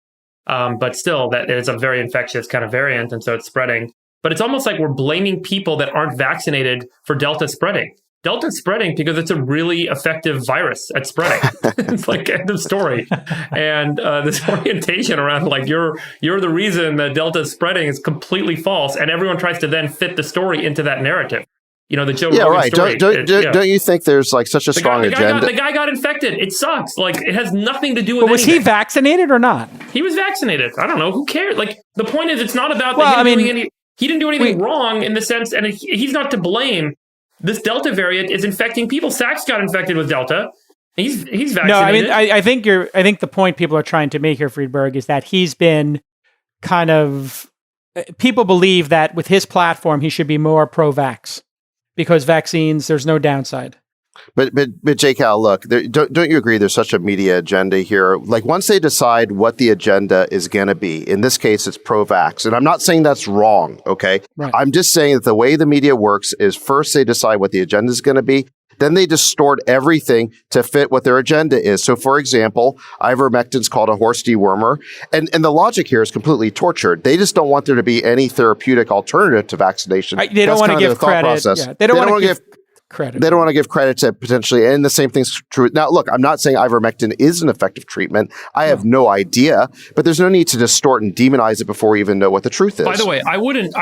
But still, that is a very infectious kind of variant, and so it's spreading. But it's almost like we're blaming people that aren't vaccinated for Delta spreading. Delta's spreading because it's a really effective virus at spreading. It's like end of story. And this orientation around like you're the reason that Delta's spreading is completely false, and everyone tries to then fit the story into that narrative. The Joe Rogan story. Don't you think there's like such a strong agenda? The guy got infected. It sucks. Like it has nothing to do with. But was anything. he vaccinated or not? He was vaccinated. I don't know. Who cares? Like the point is, it's not about he didn't do anything wrong in the sense, and he's not to blame. This Delta variant is infecting people. Sachs got infected with Delta. He's vaccinated. No, I mean, I think the point people are trying to make here, Friedberg, is that he's been kind of people believe that with his platform he should be more pro-vax because vaccines, there's no downside. But J. Cal, look, don't you agree there's such a media agenda here? Like once they decide what the agenda is going to be, in this case, it's pro-vax. And I'm not saying that's wrong, okay? Right. I'm just saying that the way the media works is first they decide what the agenda is going to be. Then they distort everything to fit what their agenda is. So, for example, ivermectin's called a horse dewormer. And the logic here is completely tortured. They just don't want there to be any therapeutic alternative to vaccination. They don't want to give credit. Yeah, they don't want to give credit. They don't want to give credit to potentially, and the same thing's true. Now, look, I'm not saying ivermectin is an effective treatment. I have no idea, but there's no need to distort and demonize it before we even know what the truth is. By the way, I wouldn't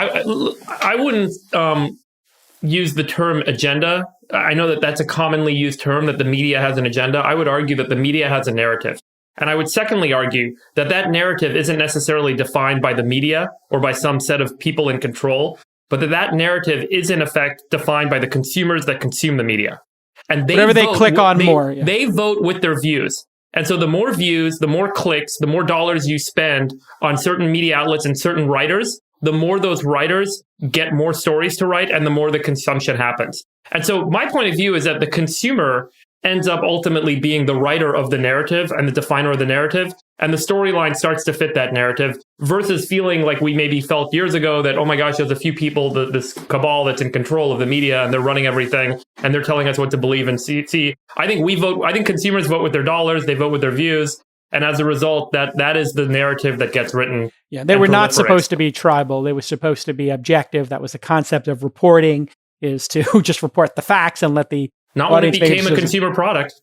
use the term agenda. I know that that's a commonly used term, that the media has an agenda. I would argue that the media has a narrative. And I would secondly argue that that narrative isn't necessarily defined by the media or by some set of people in control. but that narrative is in effect defined by the consumers that consume the media. And whatever they click on more. Yeah. They vote with their views. And so the more views, the more clicks, the more dollars you spend on certain media outlets and certain writers, the more those writers get more stories to write and the more the consumption happens. And so my point of view is that the consumer ends up ultimately being the writer of the narrative and the definer of the narrative. And the storyline starts to fit that narrative versus feeling like we maybe felt years ago that, oh my gosh, there's a few people, this cabal that's in control of the media and they're running everything and they're telling us what to believe and see. I think consumers vote with their dollars, they vote with their views. And as a result, that is the narrative that gets written. Yeah, they were not supposed to be tribal. They were supposed to be objective. That was the concept of reporting, is to just report the facts and let the not when it became a consumer product.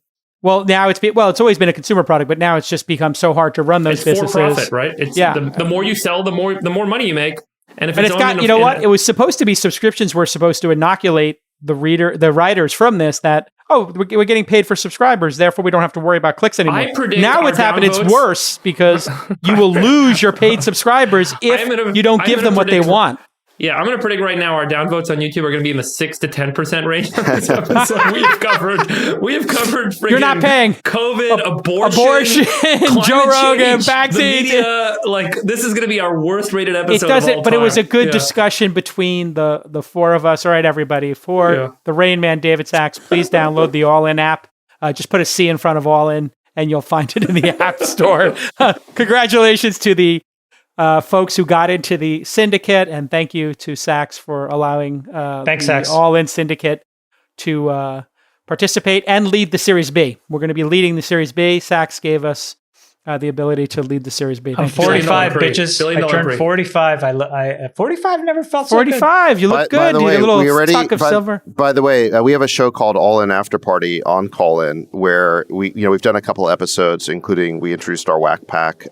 Well, now it's always been a consumer product, but now it's just become so hard to run those businesses. For profit, right? It's the more you sell, the more money you make. And if it's got, it was supposed to be subscriptions were supposed to inoculate the writers from this that, oh, we're getting paid for subscribers, therefore we don't have to worry about clicks anymore. I predict now what's happened, it's worse because you will lose your paid subscribers if you don't give them what they want. Yeah, I'm going to predict right now our downvotes on YouTube are going to be in the 6 to 10% range on this episode. We have covered freaking You're not paying. COVID, abortion, Joe Rogan, vaccines. Like, this is going to be our worst rated episode It doesn't, of all but time. It was a good discussion between the four of us. All right, everybody, the Rain Man, David Sachs, please download the All In app. Just put a C in front of All In, and you'll find it in the App Store. Congratulations to the folks who got into the syndicate, and thank you to Sachs for allowing the All-In syndicate to participate and lead the Series B. We're going to be leading the Series B. Sachs gave us the ability to lead the Series B. I'm 45, bitches. I turned 45. I 45 never felt so 45. You look good. By the way, a little tuck of silver. By the way, we have a show called All In After Party on Callin, where we've done a couple episodes, including we introduced our Whack Pack.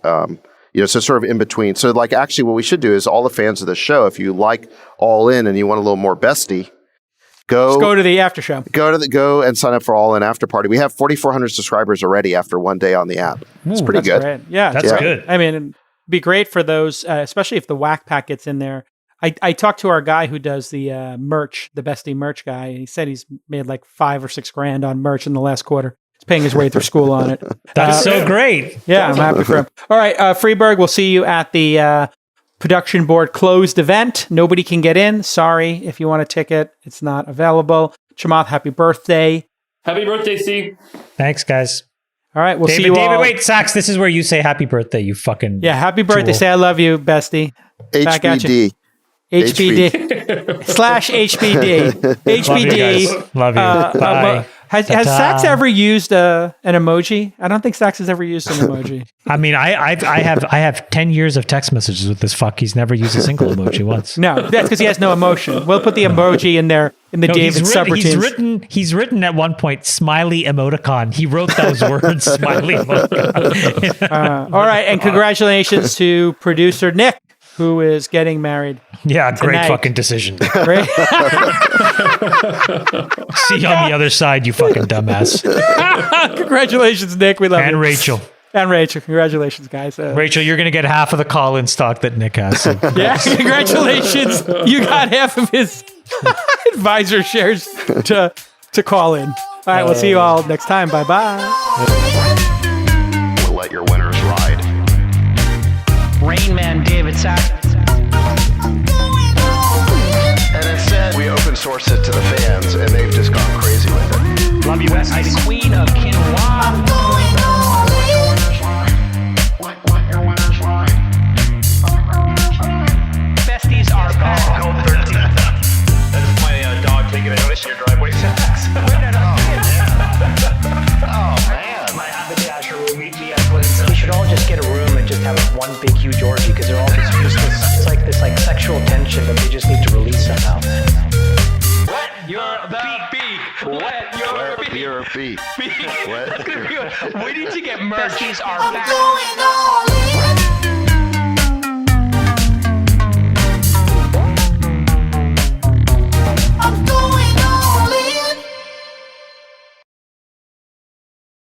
So sort of in between. So like actually what we should do is all the fans of the show, if you like All In and you want a little more bestie, go to the after show. Go and sign up for All In After Party. We have 4,400 subscribers already after one day on the app. It's pretty good. Great. Yeah, that's good. I mean, it'd be great for those, especially if the Whack Pack gets in there. I talked to our guy who does the merch, the Bestie merch guy, and he said he's made like $5 or $6 grand on merch in the last quarter. Paying his way through school on it. That's so great. Yeah, I'm happy for him. All right, Freeberg, we'll see you at the production board closed event. Nobody can get in. Sorry, if you want a ticket, it's not available. Chamath, happy birthday. Happy birthday, Steve. Thanks, guys. All right, we'll see you all. David, wait, Sachs, this is where you say happy birthday, you fucking happy birthday. Say I love you, bestie. Back at you. HBD / HBD. HBD. Love you. Bye. Has Sachs ever used an emoji? I don't think Sachs has ever used an emoji. I mean, I have 10 years of text messages with this fuck. He's never used a single emoji once. No, that's because he has no emotion. We'll put the emoji in there in the David subroutines. He's written at one point smiley emoticon. He wrote those words, smiley emoticon. All right, and congratulations to producer Nick, who is getting married. Yeah, tonight. Great fucking decision. Great. See you on the other side, you fucking dumbass. Congratulations, Nick. We love you. And Rachel. And Rachel. Congratulations, guys. Rachel, you're going to get half of the Callin stock that Nick has. So. Yeah, congratulations. You got half of his advisor shares to call in. All right, we'll see you all next time. Bye-bye. We'll let your winners ride. Rain Man David Sachs. And instead, we open source it to the fans, and they've just gone crazy with it. Love you, Besties. The Queen of Quinoa. Besties are gone. 13. That's my dog taking a notice in your driveway. Oh, man. My haberdasher will meet me at Clinton. We should all just get a room and just have one big, huge orgy because they're all just useless. It's like this sexual tension that they just need to release somehow. Wet your beak. Wet your beak. Your feet. That's gonna be we need to get merch. Besties are back. I'm going all in.